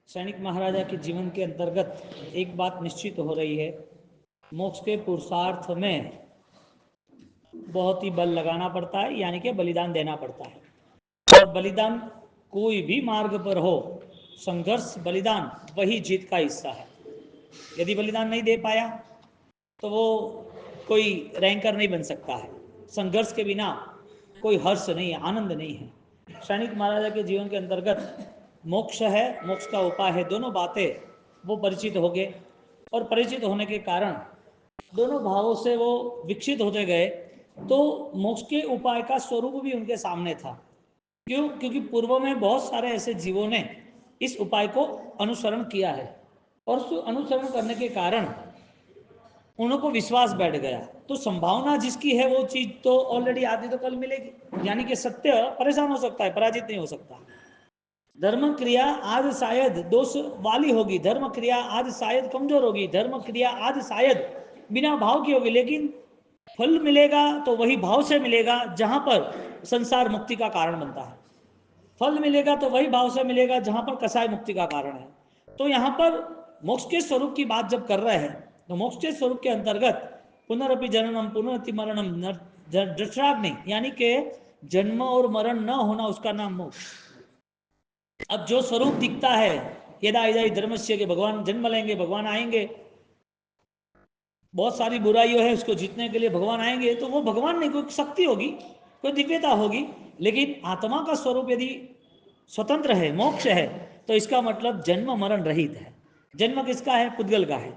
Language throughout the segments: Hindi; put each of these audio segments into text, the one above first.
सैनिक महाराजा के जीवन के अंतर्गत एक बात निश्चित हो रही है, मोक्ष के पुरुषार्थ में बहुत ही बल लगाना पड़ता है, यानी कि बलिदान देना पड़ता है। और बलिदान कोई भी मार्ग पर हो, संघर्ष बलिदान वही जीत का हिस्सा है। यदि बलिदान नहीं दे पाया तो वो कोई रैंकर नहीं बन सकता है। संघर्ष के बिना कोई हर्ष नहीं है, आनंद नहीं है। सैनिक महाराजा के जीवन के अंतर्गत मोक्ष है, मोक्ष का उपाय है, दोनों बातें वो परिचित हो गए। और परिचित होने के कारण दोनों भावों से वो विकसित होते गए, तो मोक्ष के उपाय का स्वरूप भी उनके सामने था। क्यों? क्योंकि पूर्व में बहुत सारे ऐसे जीवों ने इस उपाय को अनुसरण किया है, और उस अनुसरण करने के कारण उनको विश्वास बैठ गया। तो संभावना जिसकी है वो चीज तो ऑलरेडी आधी तो कल मिलेगी, यानी कि सत्य परेशान हो सकता है, पराजित नहीं हो सकता। धर्म क्रिया आज शायद दोष वाली होगी, धर्म क्रिया आज शायद कमजोर होगी, धर्म क्रिया आज शायद बिना भाव की होगी, लेकिन फल मिलेगा तो वही भाव से मिलेगा जहां पर संसार मुक्ति का कारण बनता है। फल मिलेगा तो वही भाव से मिलेगा जहां पर कसाय मुक्ति का कारण है। तो यहां पर मोक्ष के स्वरूप की बात जब कर रहे हैं, तो मोक्ष के स्वरूप के अंतर्गत पुनरअपि जननम पुनरअपि मरणम जठराग्नि, यानी कि जन्म और मरण न होना, उसका नाम मोक्ष। अब जो स्वरूप दिखता है, यदा यदा धर्मस्य के भगवान जन्म लेंगे, भगवान आएंगे, बहुत सारी बुराइयों है उसको जीतने के लिए भगवान आएंगे, तो वो भगवान नहीं, कोई शक्ति होगी, कोई दिव्यता होगी। लेकिन आत्मा का स्वरूप यदि स्वतंत्र है, मोक्ष है, तो इसका मतलब जन्म मरण रहित है। जन्म किसका है? पुद्गल का है।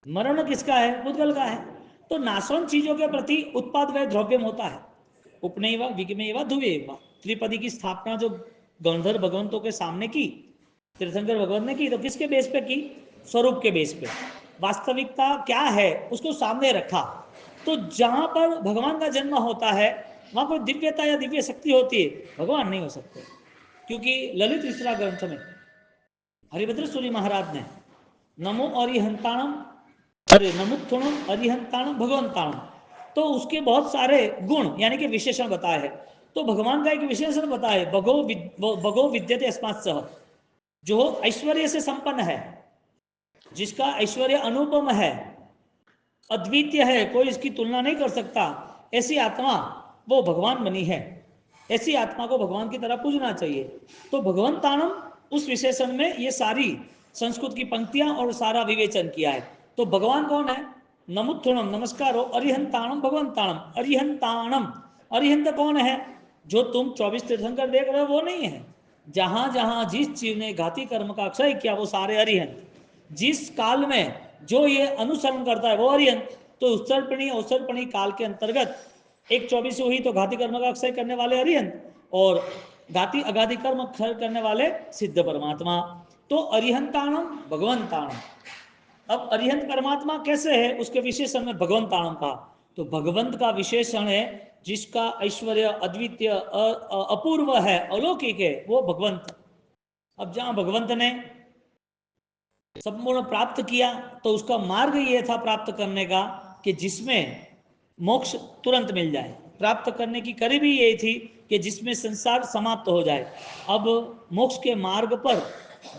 मरण किसका है? पुद्गल का है। तो नाशवान चीजों के प्रति उत्पाद वह द्रव्यम होता है। उपनैव विगमेव ध्रुवेव, त्रिपदी की स्थापना जो गंधर्व भगवंतों के सामने की, तीर्थंकर भगवान ने की, तो किसके बेस पे की? स्वरूप के बेस पे। वास्तविकता क्या है उसको सामने रखा। तो जहां पर भगवान का जन्म होता है वहां कोई दिव्यता या दिव्य शक्ति होती है, भगवान नहीं हो सकते। क्योंकि ललित विश्रा ग्रंथ में हरिभद्र सूरी महाराज ने नमो अरिहंताणम, अरे नमुत्थुणम अरिहंताणम भगवंताणम, तो उसके बहुत सारे गुण यानी कि विशेषण बताए हैं। तो भगवान का एक विशेषण बताए, भगो विद्यते अस्मात् सह, जो ऐश्वर्य से संपन्न है, जिसका ऐश्वर्य अनुपम है, अद्वितीय है, कोई इसकी तुलना नहीं कर सकता, ऐसी आत्मा वो भगवान बनी है। ऐसी आत्मा को भगवान की तरह पूजना चाहिए। तो भगवंताणम उस विशेषण में ये सारी संस्कृत की पंक्तियां और सारा विवेचन किया है। तो भगवान कौन है? नमुत्थुणम, नमस्कार हो, अरिहंताणम भगवंताणम। अरिहंताणम, अरिहंत कौन है? जो तुम 24 तीर्थंकर देख रहे हो वो नहीं है। जहां जहां जिस जीव ने घाती कर्म का क्षय किया वो सारे अरिहंत। जिस काल में जो ये अनुसरण करता है वो अरिहंत। तो उत्सर्पणी अवसर्पणी काल के अंतर्गत एक 24 हुई तो घाती कर्म का क्षय करने वाले अरिहंत, और घाती अगाधी कर्म क्षय करने वाले सिद्ध परमात्मा। तो अरिहंताणम भगवंताणम। अब अरिहंत परमात्मा कैसे है, उसके विशेषण में भगवंताणम का। तो भगवंत का विशेषण है जिसका ऐश्वर्य अद्वितीय अपूर्व है, अलौकिक है, वो भगवंत। अब जहां भगवंत ने संपूर्ण प्राप्त किया तो उसका मार्ग ये था प्राप्त करने का कि जिसमें मोक्ष तुरंत मिल जाए। प्राप्त करने की करीबी यही थी कि जिसमें संसार समाप्त हो जाए। अब मोक्ष के मार्ग पर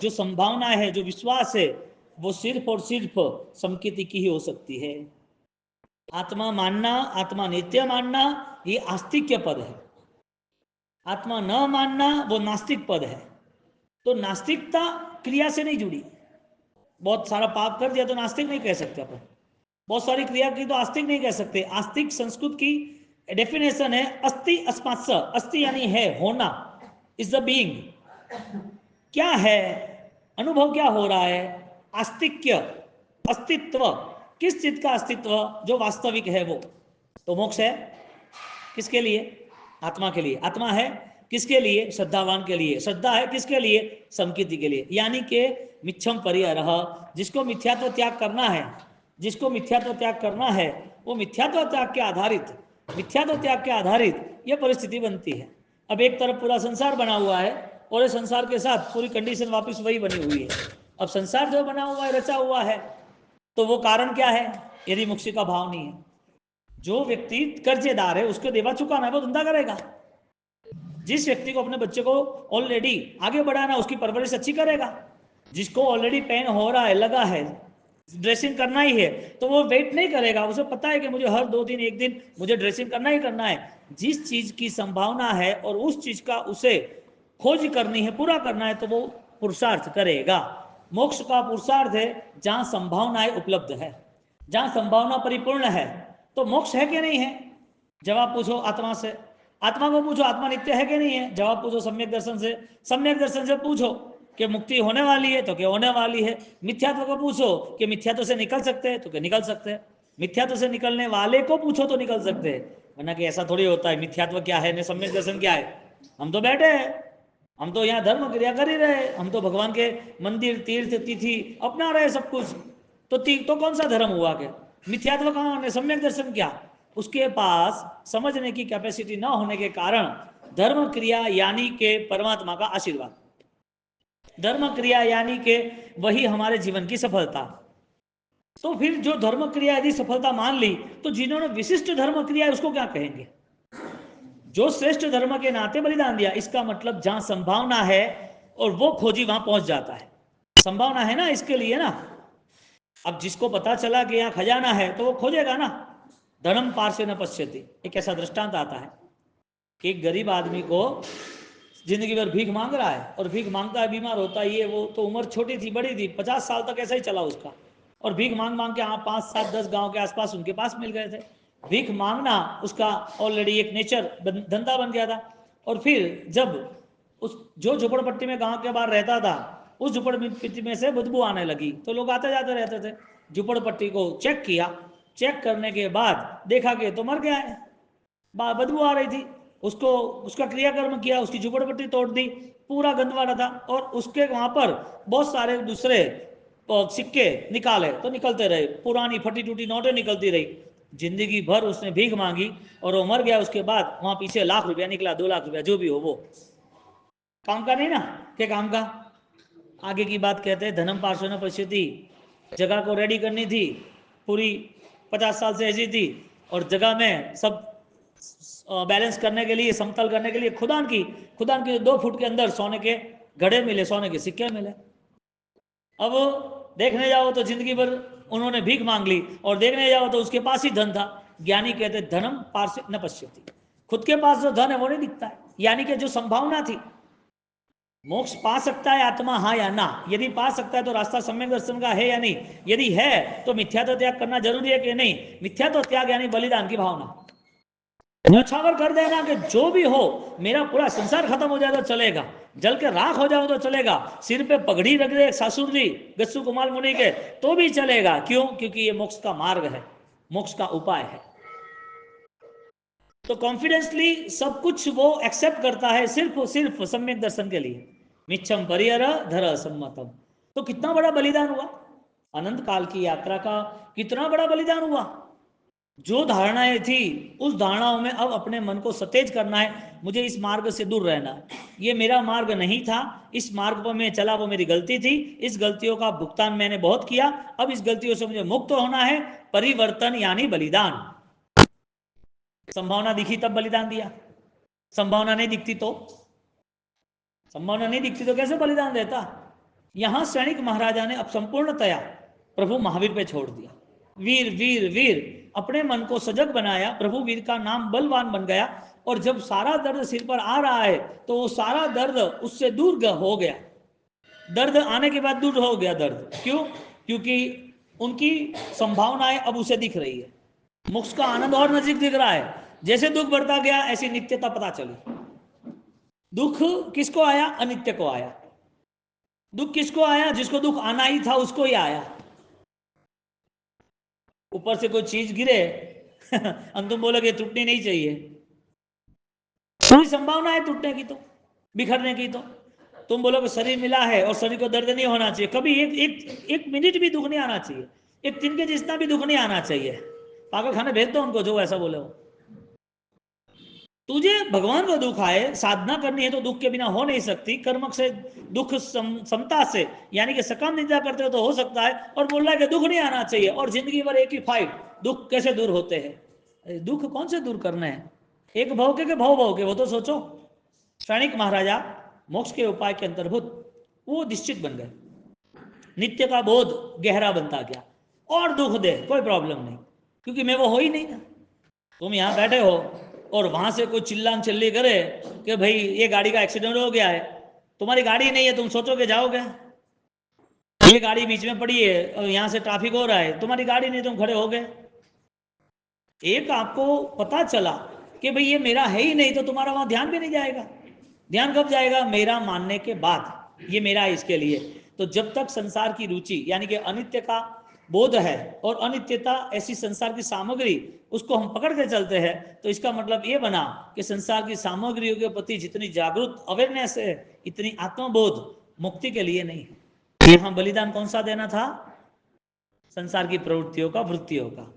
जो संभावना है, जो विश्वास है, वो सिर्फ और सिर्फ समकिति की ही हो सकती है। आत्मा मानना, आत्मा नित्य मानना, ये आस्तिक्य पद है। आत्मा न मानना वो नास्तिक पद है। तो नास्तिकता क्रिया से नहीं जुड़ी। बहुत सारा पाप कर दिया तो नास्तिक नहीं कह सकते अपन, बहुत सारी क्रिया की तो आस्तिक नहीं कह सकते। आस्तिक संस्कृत की डेफिनेशन है अस्ति अस्मात्स, अस्ति यानी है, होना, इज द बीइंग। क्या है, अनुभव क्या हो रहा है, आस्तिक्य, अस्तित्व, किस चीज का अस्तित्व, जो वास्तविक है वो। तो मोक्ष है किसके लिए? आत्मा के लिए। आत्मा है किसके लिए? श्रद्धावान के लिए। श्रद्धा है किसके लिए? समकिति के लिए। यानी कि मिच्छम परिहरः, जिसको मिथ्यात्व त्याग करना है, जिसको मिथ्यात्व त्याग करना है, वो मिथ्यात्व त्याग के आधारित, मिथ्यात्व त्याग के आधारित ये परिस्थिति बनती है। अब एक तरफ पूरा संसार बना हुआ है और इस संसार के साथ पूरी कंडीशन वापस वही बनी हुई है। अब संसार जो बना हुआ है, रचा हुआ है, तो वो कारण क्या है? यदि मुक्ति का भाव नहीं है। जो व्यक्ति कर्जेदार है उसको देवा चुकाना है, वो धंधा करेगा। जिस व्यक्ति को अपने बच्चे को ऑलरेडी आगे बढ़ाना, उसकी परवरिश अच्छी करेगा। जिसको ऑलरेडी पेन हो रहा है, लगा है, ड्रेसिंग करना ही है, तो वो वेट नहीं करेगा। उसे पता है कि मुझे हर 2 दिन 1 दिन मुझे ड्रेसिंग करना ही करना है। जिस चीज की संभावना है और उस चीज का उसे खोज करनी है, पूरा करना है, तो वो पुरुषार्थ करेगा। मोक्ष का पुरुषार्थ है जहां संभावनाएं उपलब्ध है, जहां संभावना परिपूर्ण है। तो मोक्ष है कि नहीं है? जवाब पूछो आत्मा से, आत्मा को पूछो आत्मा नित्य है कि नहीं है? जवाब पूछो सम्यक दर्शन से, सम्यक दर्शन से पूछो कि मुक्ति होने वाली है, तो क्या होने वाली है। मिथ्यात्व को पूछो कि मिथ्यात्व से निकल सकते हैं, तो क्या निकल सकते हैं। मिथ्यात्व से निकलने वाले को पूछो तो निकल सकते हैं, वरना कि ऐसा थोड़ी होता है मिथ्यात्व क्या है, सम्यक दर्शन क्या है। हम तो बैठे हैं, हम तो यहाँ धर्म क्रिया कर ही रहे, हम तो भगवान के मंदिर तीर्थ तिथि अपना रहे सब कुछ। तो कौन सा धर्म हुआ के? मिथ्यात्व कहाँ, सम्यक दर्शन क्या? उसके पास समझने की कैपेसिटी न होने के कारण धर्म क्रिया यानी के परमात्मा का आशीर्वाद, धर्म क्रिया यानी के वही हमारे जीवन की सफलता। तो फिर जो धर्म क्रिया यदि सफलता मान ली, तो जिन्होंने विशिष्ट धर्म क्रिया उसको क्या कहेंगे? जो श्रेष्ठ धर्म के नाते बलिदान दिया, इसका मतलब जहां संभावना है और वो खोजी वहां पहुंच जाता है। संभावना है ना इसके लिए ना। अब जिसको पता चला कि यहाँ खजाना है तो वो खोजेगा ना। धर्म पार्श्व न पश्यति, एक ऐसा दृष्टांत आता है कि एक गरीब आदमी को जिंदगी भर भीख मांग रहा है, और भीख मांगता है, बीमार होता है, ये वो, तो उम्र छोटी थी बड़ी थी, 50 साल तक ऐसा ही चला उसका। और भीख मांग मांग के 5 7 10 गांव के आसपास उनके पास मिल गए थे। भीख मांगना उसका ऑलरेडी एक नेचर, धंधा बन गया था। और फिर जब उस जो झोपड़पट्टी में गांव के बाहर रहता था, उस झोपड़पट्टी में से बदबू आने लगी, तो लोग आते जाते रहते थे। झोपड़पट्टी को चेक किया, चेक करने के बाद देखा कि तो मर गया है, बदबू आ रही थी। उसको उसका क्रियाकर्म किया, उसकी झोपड़पट्टी तोड़ दी, पूरा गंदवाड़ा था। और उसके वहां पर बहुत सारे दूसरे सिक्के निकाले, तो निकलते रहे, पुरानी फटी टूटी नोटें निकलती रही। जिंदगी भर उसने भीख मांगी और वो मर गया। उसके बाद वहां पीछे ₹1,00,000 निकला, 2 लाख रुपया, जो भी हो वो काम का नहीं ना, क्या काम का। आगे की बात कहते हैं, धनम पार्श्व न पश्यति। जगह को रेडी करनी थी, पूरी 50 साल से ऐसी थी, और जगह में सब बैलेंस करने के लिए, समतल करने के लिए खुदान की 2 फुट के अंदर सोने के घड़े मिले, सोने के सिक्के मिले। अब देखने जाओ तो जिंदगी भर उन्होंने भीख मांग ली, और देखने जाओ तो उसके पास ही धन था। ज्ञानी कहते धनम पार्श्व न पश्यति, खुद के पास जो धन है वो नहीं दिखता है। यानी कि जो संभावना थी, मोक्ष पा सकता है आत्मा, हाँ या ना? यदि पा सकता है तो रास्ता सम्यक दर्शन का है या नहीं? यदि है तो मिथ्यात्व त्याग करना जरूरी है कि नहीं? मिथ्यात्व त्याग यानी बलिदान की भावना, न्यौछावर कर देना कि जो भी हो, मेरा पूरा संसार खत्म हो जाए तो चलेगा, जल के राख हो जाओ तो चलेगा, सिर पे पगड़ी रख दे सासुर जी गस्सु कुमार मुनि के तो भी चलेगा। क्यों? क्योंकि ये मोक्ष का मार्ग है, मोक्ष का उपाय है। तो कॉन्फिडेंसली सब कुछ वो एक्सेप्ट करता है, सिर्फ सम्यक दर्शन के लिए। मिच्छम परियर धर सम्मतम। तो कितना बड़ा बलिदान हुआ, अनंत काल की यात्रा का कितना बड़ा बलिदान हुआ। जो धारणाएं थी, उस धारणाओं में अब अपने मन को सतेज करना है। मुझे इस मार्ग से दूर रहना है, ये मेरा मार्ग नहीं था, इस मार्ग पर मैं चला, वो मेरी गलती थी, इस गलतियों का भुगतान मैंने बहुत किया, अब इस गलतियों से मुझे मुक्त होना है। परिवर्तन यानी बलिदान। संभावना दिखी तब बलिदान दिया, संभावना नहीं दिखती तो कैसे बलिदान देता। यहां सैनिक महाराजा ने अब संपूर्णतया प्रभु महावीर पे छोड़ दिया। वीर वीर वीर, अपने मन को सजग बनाया, प्रभु वीर का नाम बलवान बन गया। और जब सारा दर्द सिर पर आ रहा है, तो वो सारा दर्द उससे दूर हो गया। दर्द आने के बाद दूर हो गया दर्द। क्यों? क्योंकि उनकी संभावनाएं अब उसे दिख रही है, मोक्ष का आनंद और नजीक दिख रहा है। जैसे दुख बढ़ता गया, ऐसी नित्यता पता चली। दुख किसको आया? अनित्य को आया। दुख किसको आया? जिसको दुख आना ही था उसको ही आया। ऊपर से कोई चीज गिरे हम तुम बोलोगे टूटनी नहीं चाहिए, पूरी संभावना है टूटने की, तो बिखरने की। तो तुम बोलोगे शरीर मिला है और शरीर को दर्द नहीं होना चाहिए, कभी एक मिनट भी दुख नहीं आना चाहिए, एक दिन के जितना भी दुख नहीं आना चाहिए। पागल खाने भेज दो उनको जो ऐसा बोले हो। तुझे भगवान को दुख आए, साधना करनी है तो दुख के बिना हो नहीं सकती। कर्म से दुख समता से, यानी कि सकाम निंदा करते हो तो हो सकता है। और बोल रहा है कि दुख नहीं आना चाहिए, और जिंदगी भर एक ही फाइट, दुख कैसे दूर होते हैं। दुख कौन से दूर करने हैं? एक भव के भव के वो तो सोचो। क्षणिक महाराजा मोक्ष के उपाय के अंतर्भूत वो निश्चित बन गए, नित्य का बोध गहरा बनता गया, और दुख दे कोई प्रॉब्लम नहीं, क्योंकि मैं वो हो ही नहीं ना। तुम यहाँ बैठे हो और वहां से कोई चिल्लान चिल्ली करे कि भाई ये गाड़ी का एक्सीडेंट हो गया है, तुम्हारी गाड़ी नहीं है, तुम सोचोगे जाओगे? ये गाड़ी बीच में पड़ी है और यहाँ से ट्रैफिक हो रहा है, तुम्हारी गाड़ी नहीं, तुम खड़े हो गए। एक आपको पता चला कि भाई ये मेरा है ही नहीं, तो तुम्हारा वहां ध्यान भी नहीं जाएगा। ध्यान कब जाएगा? मेरा मानने के बाद, ये मेरा है इसके लिए। तो जब तक संसार की रुचि यानी कि अनित्य का बोध है और अनित्यता ऐसी संसार की सामग्री, उसको हम पकड़ के चलते हैं, तो इसका मतलब ये बना कि संसार की सामग्रियों के प्रति जितनी जागरूक अवेयरनेस है, इतनी आत्मबोध मुक्ति के लिए नहीं है। यहां बलिदान कौन सा देना था? संसार की प्रवृत्तियों का, वृत्तियों का।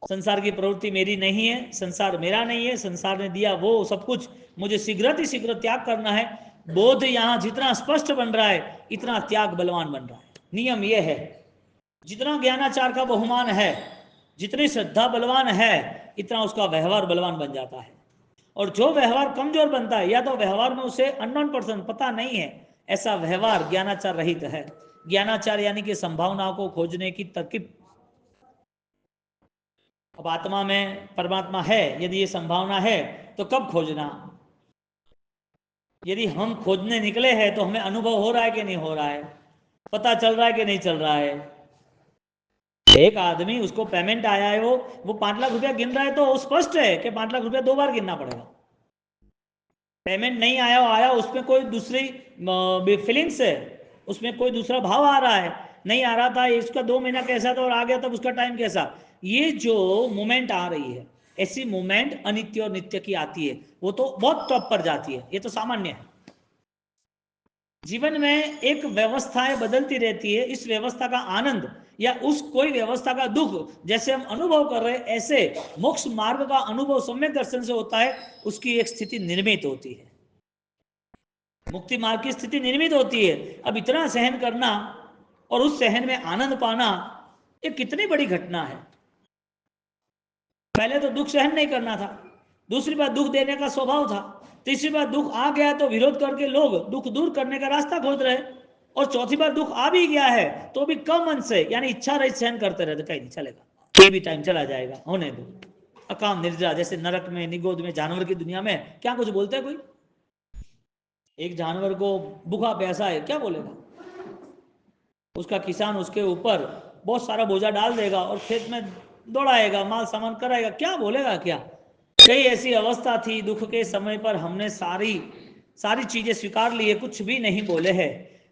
संसार की प्रवृत्ति मेरी नहीं है, संसार मेरा नहीं है, संसार ने दिया वो सब कुछ, मुझे शीघ्र त्याग करना है। बोध यहां जितना स्पष्ट बन रहा है, इतना त्याग बलवान बन रहा है। नियम यह है, जितना ज्ञानाचार का बहुमान है, जितनी श्रद्धा बलवान है, इतना उसका व्यवहार बलवान बन जाता है। और जो व्यवहार कमजोर बनता है, या तो व्यवहार में उसे अननोन पर्सन पता नहीं है, ऐसा व्यवहार ज्ञानाचार रहित है। ज्ञानाचार यानी कि संभावनाओं को खोजने की तरकीब। अब आत्मा में परमात्मा है, यदि ये संभावना है तो कब खोजना? यदि हम खोजने निकले हैं तो हमें अनुभव हो रहा है कि नहीं हो रहा है, पता चल रहा है कि नहीं चल रहा है। एक आदमी, उसको पेमेंट आया है, वो 5 लाख रुपया गिन रहा है, तो स्पष्ट है कि 5 लाख रुपया 2 बार गिनना पड़ेगा। पेमेंट नहीं आया उसमें कोई दूसरी फीलिंग्स है, उसमें कोई दूसरा भाव आ रहा है, नहीं आ रहा था, इसका 2 महीना कैसा था और आ गया तब उसका टाइम कैसा। ये जो मोमेंट आ रही है, ऐसी मोमेंट अनित्य और नित्य की आती है, वो तो बहुत टॉप पर जाती है, ये तो सामान्य है। जीवन में एक व्यवस्थाएं बदलती रहती है, इस व्यवस्था का आनंद या उस कोई व्यवस्था का दुख जैसे हम अनुभव कर रहे हैं, ऐसे मोक्ष मार्ग का अनुभव सम्यक दर्शन से होता है, उसकी एक स्थिति निर्मित होती है। मुक्ति मार्ग की स्थिति निर्मित होती है। अब इतना सहन करना और उस सहन में आनंद पाना, ये कितनी बड़ी घटना है। पहले तो दुख सहन नहीं करना था, दूसरी बात दुख देने का स्वभाव था, तीसरी बात दुख आ गया तो विरोध करके लोग दुख दूर करने का रास्ता खोज रहे, और चौथी बार दुख आ भी गया है तो भी कम मन से, यानी इच्छा रहित सहन करते रहते, कहीं नहीं चलेगा, ये भी टाइम चला जाएगा, होने दो। अकाम निर्जरा, जैसे नरक में, निगोद में, जानवर की दुनिया में क्या कुछ बोलते हैं कोई? एक जानवर को भूखा प्यासा है, क्या बोलेगा? उसका किसान उसके ऊपर बहुत सारा बोझा डाल देगा और खेत में दौड़ाएगा, माल सामान कराएगा, क्या बोलेगा? क्या कई ऐसी अवस्था थी दुख के समय पर, हमने सारी सारी चीजें स्वीकार ली है, कुछ भी नहीं बोले हैं।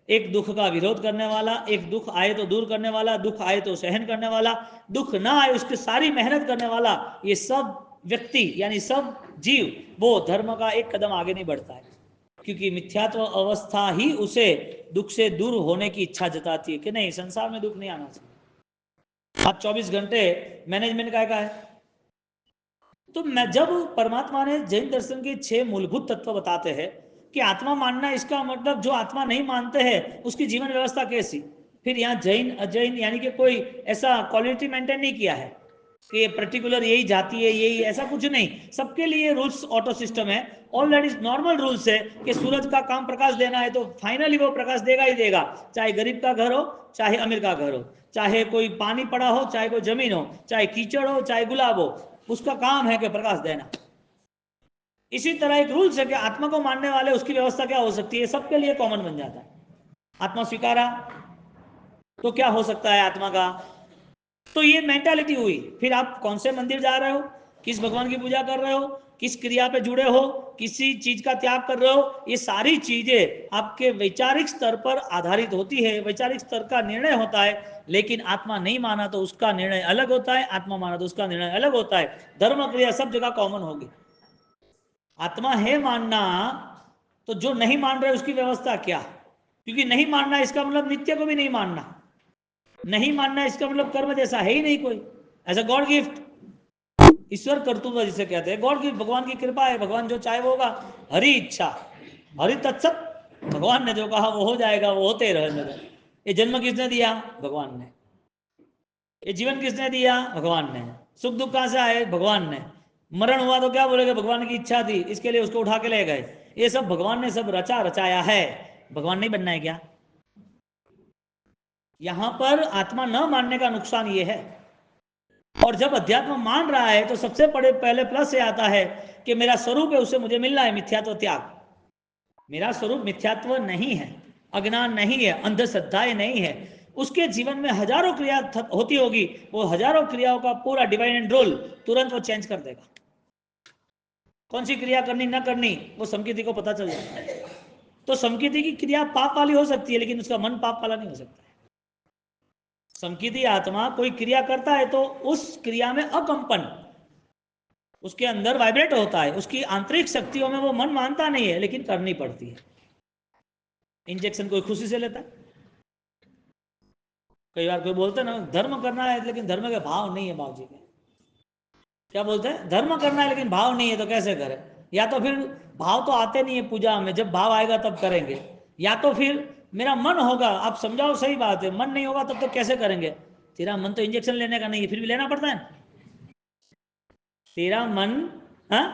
एक दुख का विरोध करने वाला, एक दुख आए तो दूर करने वाला, दुख आए तो सहन करने वाला, दुख ना आए उसकी सारी मेहनत करने वाला, ये सब व्यक्ति यानी सब जीव वो धर्म का एक कदम आगे नहीं बढ़ता है, क्योंकि मिथ्यात्व अवस्था ही उसे दुख से दूर होने की इच्छा जताती है कि नहीं, संसार में दुख नहीं आना चाहिए। आप 24 घंटे मैनेजमेंट का है। तो मैं जब परमात्मा ने जैन दर्शन के 6 मूलभूत तत्व बताते हैं कि आत्मा मानना, इसका मतलब जो आत्मा नहीं मानते हैं उसकी जीवन व्यवस्था कैसी। फिर यहाँ जैन अजैन यानी कि कोई ऐसा क्वालिटी मेंटेन नहीं किया है कि पर्टिकुलर यही जाती है, यही, ऐसा कुछ नहीं। सबके लिए रूल्स ऑटो सिस्टम है, ऑलरेडी नॉर्मल रूल्स है कि सूरज का काम प्रकाश देना है तो फाइनली वो प्रकाश देगा ही देगा, चाहे गरीब का घर हो, चाहे अमीर का घर हो, चाहे कोई पानी पड़ा हो, चाहे कोई जमीन हो, चाहे कीचड़ हो, चाहे गुलाब हो, उसका काम है कि प्रकाश देना। इसी तरह एक रूल्स है कि आत्मा को मानने वाले उसकी व्यवस्था क्या हो सकती है, सबके लिए कॉमन बन जाता है। आत्मा स्वीकारा तो क्या हो सकता है आत्मा का, तो ये मेंटालिटी हुई। फिर आप कौन से मंदिर जा रहे हो, किस भगवान की पूजा कर रहे हो, किस क्रिया पे जुड़े हो, किसी चीज का त्याग कर रहे हो, ये सारी चीजें आपके वैचारिक स्तर पर आधारित होती है, वैचारिक स्तर का निर्णय होता है। लेकिन आत्मा नहीं माना तो उसका निर्णय अलग होता है, आत्मा माना तो उसका निर्णय अलग होता है। धर्म क्रिया सब जगह कॉमन होगी। आत्मा है मानना, तो जो नहीं मान रहे उसकी व्यवस्था क्या? क्योंकि नहीं मानना इसका मतलब नित्य को भी नहीं मानना, नहीं मानना इसका मतलब कर्म जैसा है ही नहीं कोई, एज अ गॉड गिफ्ट, ईश्वर कर्तव्य जिसे कहते हैं, गॉड गिफ्ट, भगवान की कृपा है, भगवान जो चाहे वो होगा, हरि इच्छा, हरि तत्सत, भगवान ने जो कहा वो हो जाएगा, वो होते रहने दो। ये जन्म किसने दिया? भगवान ने। ये जीवन किसने दिया? भगवान ने। सुख दुख कहां से आए? भगवान ने। मरण हुआ तो क्या बोलेगा? भगवान की इच्छा थी, इसके लिए उसको उठा के ले गए। ये सब भगवान ने सब रचा रचाया है, भगवान नहीं बनना है क्या? यहां पर आत्मा न मानने का नुकसान ये है। और जब अध्यात्म मान रहा है तो सबसे पहले प्लस ये आता है कि मेरा स्वरूप है, उससे मुझे मिलना है मिथ्यात्व त्याग। मेरा स्वरूप मिथ्यात्व नहीं है, अज्ञान नहीं है, अंधश्रद्धाएं नहीं है। उसके जीवन में हजारों क्रिया होती होगी, वो हजारों क्रियाओं का पूरा डिवाइन एंड रोल तुरंत वो चेंज कर देगा। कौन सी क्रिया करनी ना करनी वो समकीर्ति को पता चल जाता है। तो समकीर्ति की क्रिया पाप वाली हो सकती है, लेकिन उसका मन पाप वाला नहीं हो सकता। समकीर्ति आत्मा कोई क्रिया करता है तो उस क्रिया में अकंपन उसके अंदर वाइब्रेट होता है, उसकी आंतरिक शक्तियों में वो मन मानता नहीं है, लेकिन करनी पड़ती है। इंजेक्शन कोई खुशी से लेता है। कई बार कोई बोलते हैं ना धर्म करना है, लेकिन धर्म के भाव नहीं है। बाबू जी के क्या बोलते हैं, धर्म करना है लेकिन भाव नहीं है, तो कैसे करें? या तो फिर भाव तो आते नहीं है पूजा में, जब भाव आएगा तब करेंगे। या तो फिर मेरा मन होगा, आप समझाओ, सही बात है, मन नहीं होगा तब तो कैसे करेंगे? तेरा मन तो इंजेक्शन लेने का नहीं है, फिर भी लेना पड़ता है। तेरा मन, हाँ,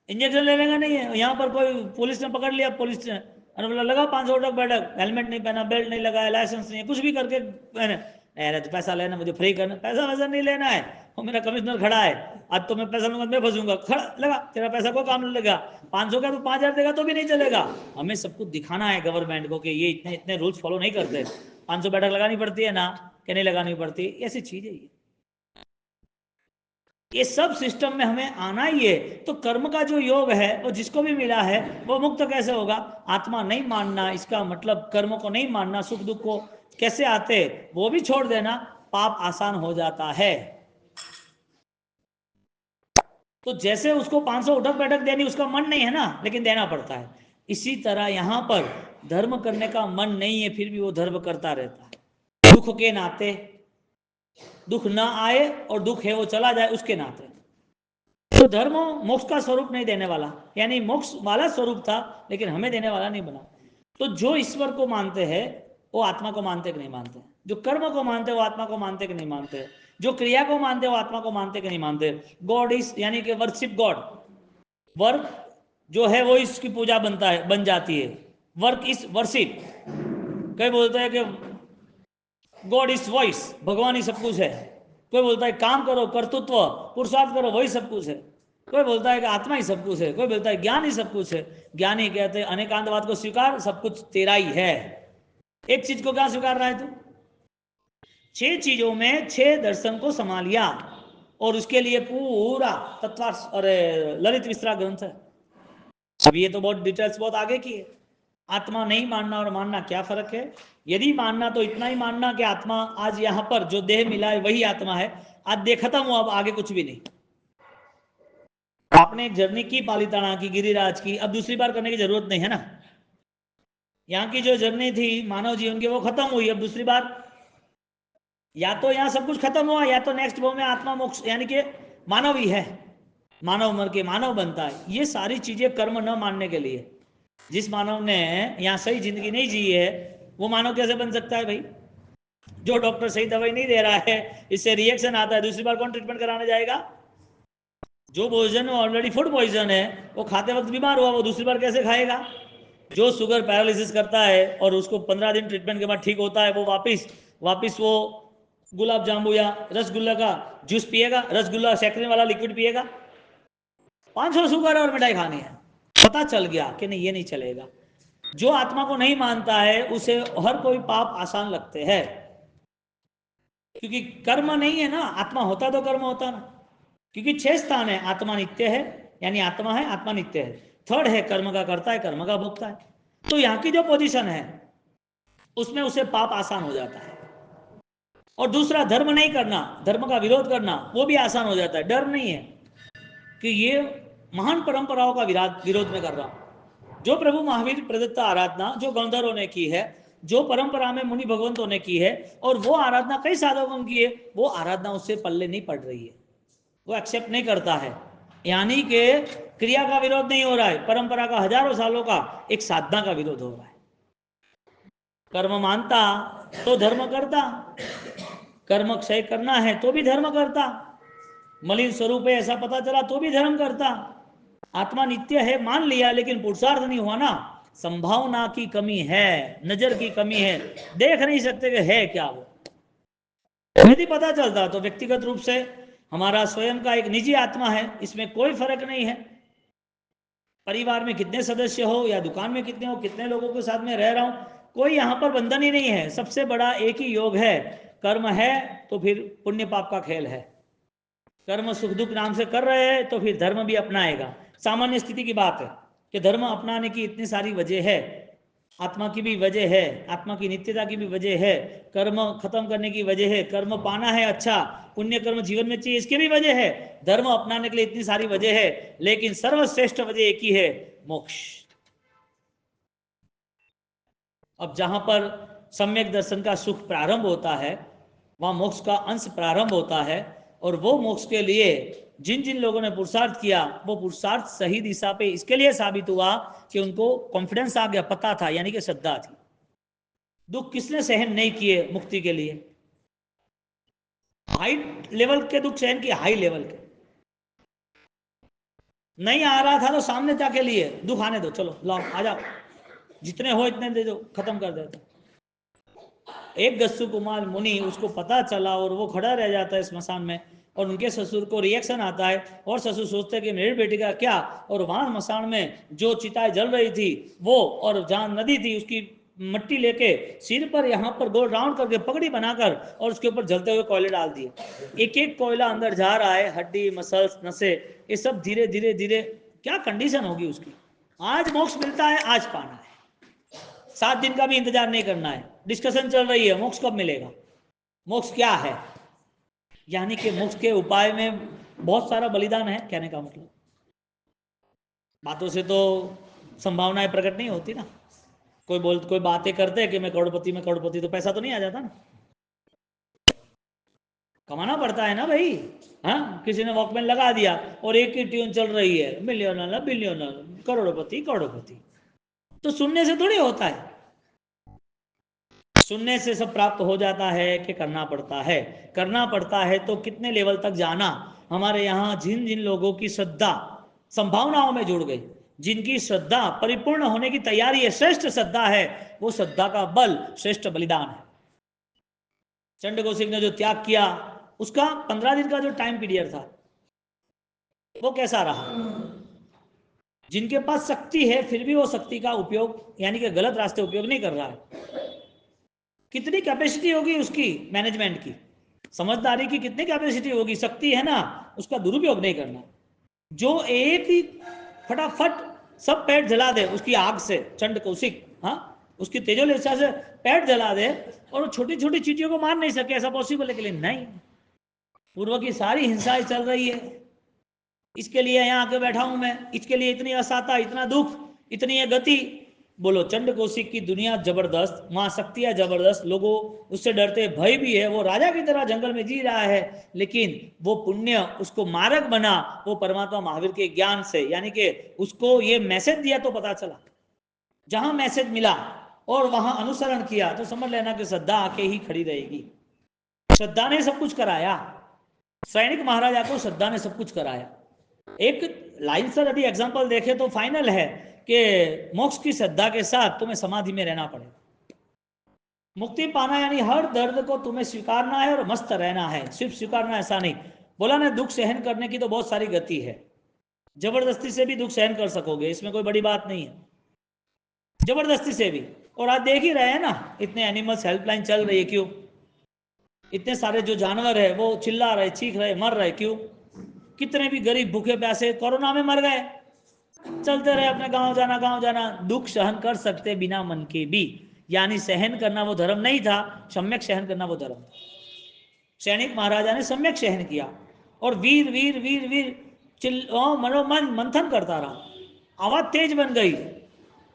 इंजेक्शन लेने का नहीं है। यहाँ पर कोई पुलिस ने पकड़ लिया, पुलिस ने अरे बोला लगा 500 तक बैठक, हेलमेट नहीं पहना, बेल्ट नहीं लगाया, लाइसेंस नहीं है, कुछ भी करके मैंने अरे तो पैसा लेना, मुझे फ्री करना, पैसा वैसा नहीं लेना है, वो मेरा कमिश्नर खड़ा है, आज तो मैं पैसा लूंगा, मैं फंसूंगा, खड़ा लगा, तेरा पैसा को काम नहीं लगा, 500 का तो 5000 देगा तो भी नहीं चलेगा। हमें सब कुछ दिखाना है गवर्नमेंट को कि ये इतने इतने रूल्स फॉलो नहीं करते, 500 बैठक लगानी पड़ती है ना, कि नहीं लगानी पड़ती, ऐसी चीज है ये सब सिस्टम में हमें आना ही है। तो कर्म का जो योग है वो जिसको भी मिला है वो मुक्त कैसे होगा? आत्मा नहीं मानना, इसका मतलब कर्म को नहीं मानना, सुख दुख को कैसे आते वो भी छोड़ देना, पाप आसान हो जाता है। तो जैसे उसको 500 उठक बैठक देनी, उसका मन नहीं है ना, लेकिन देना पड़ता है। इसी तरह यहां पर धर्म करने का मन नहीं है, फिर भी वो धर्म करता रहता है, दुख के नाते। दुख ना आए और दुख है वो चला जाए उसके नाते। तो धर्म मोक्ष का स्वरूप नहीं देने वाला, यानी मोक्ष वाला स्वरूप था लेकिन हमें देने वाला नहीं बना। तो जो ईश्वर को मानते हैं वो आत्मा को मानते कि नहीं मानते? जो कर्म को मानते वो आत्मा को मानते कि नहीं मानते? जो क्रिया को मानते वो आत्मा को मानते कि नहीं मानते? गॉड इज यानी कि वर्शिप गॉड, वर्क जो है वो इसकी पूजा बनता है, बन जाती है। Work is worship. कई बोलते हैं कि गॉड इज वॉइस, भगवान ही सब कुछ है। कोई बोलता है काम करो, कर्तृत्व, पुरुषार्थ करो, वही सब कुछ है। कोई बोलता है कि आत्मा ही सब कुछ है, कोई बोलता है ज्ञान ही सब कुछ है। ज्ञानी कहते हैं अनेकांतवाद को स्वीकार, सब कुछ तेरा ही है। एक चीज को क्या स्वीकार रहा है तू? 6 चीजों में 6 दर्शन को समा लिया, और उसके लिए पूरा तत्वार्थ और ललित विस्तरा ग्रंथ है। अब ये तो बहुत डिटेल्स बहुत आगे की है। आत्मा नहीं मानना और मानना क्या फर्क है? यदि मानना तो इतना ही मानना कि आत्मा आज यहां पर जो देह मिला है वही आत्मा है, आज देह खत्म हुआ, अब आगे कुछ भी नहीं। आपने एक जर्नी की पालीताना की, गिरिराज की, अब दूसरी बार करने की जरूरत नहीं है ना। यहाँ की जो जर्नी थी मानव जीवन की वो खत्म हुई, अब दूसरी बार या तो यहाँ सब कुछ खत्म हुआ, या तो नेक्स्ट भाव में आत्मा मोक्ष यानी कि मानव ही है, मानव मर के मानव बनता है। ये सारी चीजें कर्म न मानने के लिए। जिस मानव ने यहाँ सही जिंदगी नहीं जी है वो मानव कैसे बन सकता है भाई? जो डॉक्टर सही दवाई नहीं दे रहा है, इससे रिएक्शन आता है, दूसरी बार कौन ट्रीटमेंट कराने जाएगा? जो भोजन ऑलरेडी फूड पॉइजन है, वो खाते वक्त बीमार हुआ, वो दूसरी बार कैसे खाएगा? जो शुगर पैरालिसिस करता है और उसको 15 दिन ट्रीटमेंट के बाद ठीक होता है, वो वापिस वो गुलाब जामुन या रसगुल्ला का जूस पिएगा, रसगुल्ला सैकरीन वाला लिक्विड पिएगा? 500 शुगर है और मिठाई खानी है, पता चल गया कि नहीं ये नहीं चलेगा। जो आत्मा को नहीं मानता है उसे हर कोई पाप आसान लगते हैं, क्योंकि कर्म नहीं है ना। आत्मा होता तो कर्म होता ना, क्योंकि 6 स्थान है। आत्मा नित्य है, यानी आत्मा है, आत्मा नित्य है। थर्ड है कर्म का करता है, कर्म का भोगता है। तो यहाँ की जो पोजीशन है उसमें उसे पाप आसान हो जाता है। और दूसरा धर्म नहीं करना, धर्म का विरोध करना, वो भी आसान हो जाता है। डर नहीं है कि ये महान परंपराओं का विरोध में कर रहा हूं। जो प्रभु महावीर प्रदत्त आराधना जो गंधर्वों ने की है, जो परंपरा में मुनि भगवंतों ने की है, और वो आराधना कई साधकों की है, वो आराधना उससे पल्ले नहीं पड़ रही है, वो एक्सेप्ट नहीं करता है। यानी कि क्रिया का विरोध नहीं हो रहा है, परंपरा का हजारों सालों का एक साधना का विरोध हो रहा है। कर्म मानता तो धर्म करता, कर्म क्षय करना है तो भी धर्म करता, मलिन स्वरूप है ऐसा पता चला तो भी धर्म करता। आत्मा नित्य है मान लिया, लेकिन पुरुषार्थ नहीं हुआ ना। संभावना की कमी है, नजर की कमी है, देख नहीं सकते कि है क्या वो। यदि पता चलता तो व्यक्तिगत रूप से हमारा स्वयं का एक निजी आत्मा है, इसमें कोई फर्क नहीं है। परिवार में कितने सदस्य हो या दुकान में कितने हो, कितने लोगों के साथ में रह रहा हूं, कोई यहां पर बंधन ही नहीं है। सबसे बड़ा एक ही योग है, कर्म है तो फिर पुण्य पाप का खेल है। कर्म सुख दुख नाम से कर रहे हैं तो फिर धर्म भी अपनाएगा। सामान्य स्थिति की बात है कि धर्म अपनाने की इतनी सारी वजह है। आत्मा की भी वजह है, आत्मा की नित्यता की भी वजह है, कर्म खत्म करने की वजह है, कर्म पाना है अच्छा, पुण्य कर्म जीवन में चाहिए, इसकी भी वजह है। धर्म अपनाने के लिए इतनी सारी वजह है, लेकिन सर्वश्रेष्ठ वजह एक ही है, मोक्ष। अब जहां पर सम्यक दर्शन का सुख प्रारंभ होता है, वहां मोक्ष का अंश प्रारंभ होता है। और वो मोक्ष के लिए जिन जिन लोगों ने पुरुषार्थ किया, वो पुरुषार्थ सही दिशा पे इसके लिए साबित हुआ कि उनको कॉन्फिडेंस आ गया, पता था, यानी कि श्रद्धा थी। दुख किसने सहन नहीं किए मुक्ति के लिए? हाई लेवल के दुख सहन किए, हाई लेवल के। नहीं आ रहा था तो सामने जाके लिए, दुख आने दो, चलो लाओ आ जाओ, जितने हो इतने दे दो, खत्म कर देते। एक गस्सु कुमार मुनि, उसको पता चला और वो खड़ा रह जाता है स्मशान में, और उनके ससुर को रिएक्शन आता है, और ससुर सोचते हैं कि मेरी बेटी का क्या। और वहां स्मशान में जो चिताएं जल रही थी वो, और जहां नदी थी उसकी मट्टी लेके सिर पर यहाँ पर गोल राउंड करके पगड़ी बनाकर और उसके ऊपर जलते हुए कोयले डाल दिए। एक एक कोयला अंदर जा रहा है, हड्डी मसल्स नसें, ये सब धीरे धीरे धीरे, क्या कंडीशन होगी उसकी। आज मोक्ष मिलता है, आज पाना है, 7 दिन का भी इंतजार नहीं करना है। डिस्कशन चल रही है मोक्ष कब मिलेगा, मोक्ष क्या है, यानी कि मोक्ष के उपाय में बहुत सारा बलिदान है, कहने का मतलब। बातों से तो संभावनाएं प्रकट नहीं होती ना। कोई बातें करते हैं कि मैं करोड़पति, में करोड़पति, तो पैसा तो नहीं आ जाता ना, कमाना पड़ता है ना भाई। हाँ, किसी ने वॉकमैन लगा दिया और एक ही ट्यून चल रही है, मिलियनर बिलियनर, करोड़पति करोड़पति, तो सुनने से थोड़ी होता है। सुनने से सब प्राप्त हो जाता है कि करना पड़ता है। करना पड़ता है तो कितने लेवल तक जाना। हमारे यहाँ जिन जिन लोगों की श्रद्धा संभावनाओं में जुड़ गई, जिनकी श्रद्धा परिपूर्ण होने की तैयारी है, श्रेष्ठ श्रद्धा है, वो श्रद्धा का बल श्रेष्ठ बलिदान है। चंड कौशिक ने जो त्याग किया, उसका 15 दिन का जो टाइम पीरियड था वो कैसा रहा। जिनके पास शक्ति है फिर भी वो शक्ति का उपयोग, यानी कि गलत रास्ते उपयोग नहीं कर रहा है। कितनी कैपेसिटी होगी उसकी मैनेजमेंट की, समझदारी की कितनी कैपेसिटी होगी, शक्ति है ना, उसका दुरुपयोग नहीं करना। जो एक ही फटाफट सब पेट जला दे उसकी आग से, चंड कौशिक, हाँ, उसकी तेजोलेसा से पेट जला दे, और वो छोटी छोटी चीटियों को मार नहीं सके, ऐसा पॉसिबल है कि नहीं। पूर्व की सारी हिंसाएं चल रही है, इसके लिए यहाँ आके बैठा हूं मैं, इसके लिए इतनी असाता, इतना दुख, इतनी ये गति। बोलो, चंड कौशिक की दुनिया जबरदस्त, मां शक्तियां जबरदस्त, लोगों उससे डरते, भय भी है, वो राजा की तरह जंगल में जी रहा है, लेकिन वो पुण्य उसको मार्ग बना, वो परमात्मा महावीर के ज्ञान से, यानी कि उसको ये मैसेज दिया तो पता चला। जहां मैसेज मिला और वहां अनुसरण किया तो समझ लेना कि श्रद्धा आके ही खड़ी रहेगी। श्रद्धा ने सब कुछ कराया, सैनिक महाराजा को श्रद्धा ने सब कुछ कराया। एक लाइन सर यदि एग्जांपल देखे तो फाइनल है कि मोक्ष की श्रद्धा के साथ तुम्हें समाधि में रहना पड़ेगा। मुक्ति पाना यानी हर दर्द को तुम्हें स्वीकारना है और मस्त रहना है, सिर्फ स्वीकारना ऐसा नहीं। बोला ना, दुख सहन करने की तो बहुत सारी गति है, जबरदस्ती से भी दुख सहन कर सकोगे, इसमें कोई बड़ी बात नहीं है, जबरदस्ती से भी। और आज देख ही रहे हैं ना, इतने एनिमल्स हेल्पलाइन चल रही है, क्यों? इतने सारे जो जानवर है वो चिल्ला रहे, चीख रहे, मर रहे, क्यों? कितने भी गरीब भूखे प्यासे कोरोना में मर गए, चलते रहे अपने गांव जाना गांव जाना। दुख सहन कर सकते बिना मन के भी, यानी सहन करना वो धर्म नहीं था, सम्यक सहन करना वो धर्म था। सैनिक महाराजा ने सम्यक सहन किया, और वीर वीर वीर वीर मनोमन मंथन करता रहा, आवाज तेज बन गई,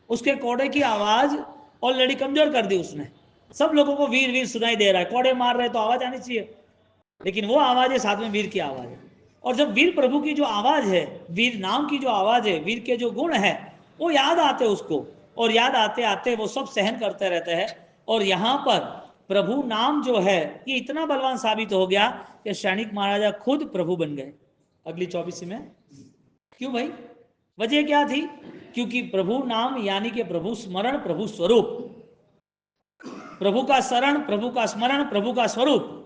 उसके कोड़े की आवाज ऑलरेडी कमजोर कर दी उसने। सब लोगों को वीर वीर सुनाई दे रहा है, कोड़े मार रहे तो आवाज आनी चाहिए, लेकिन वो आवाज है साथ में वीर की आवाज है। और जब वीर प्रभु की जो आवाज है, वीर नाम की जो आवाज है, वीर के जो गुण है, वो याद आते उसको, और याद आते आते वो सब सहन करते रहते हैं। और यहाँ पर प्रभु नाम जो है ये इतना बलवान साबित हो गया कि सैनिक महाराजा खुद प्रभु बन गए अगली 24 में। क्यों भाई? वजह क्या थी? क्योंकि प्रभु नाम यानी कि प्रभु स्मरण, प्रभु स्वरूप, प्रभु का शरण, प्रभु का स्मरण, प्रभु का स्वरूप,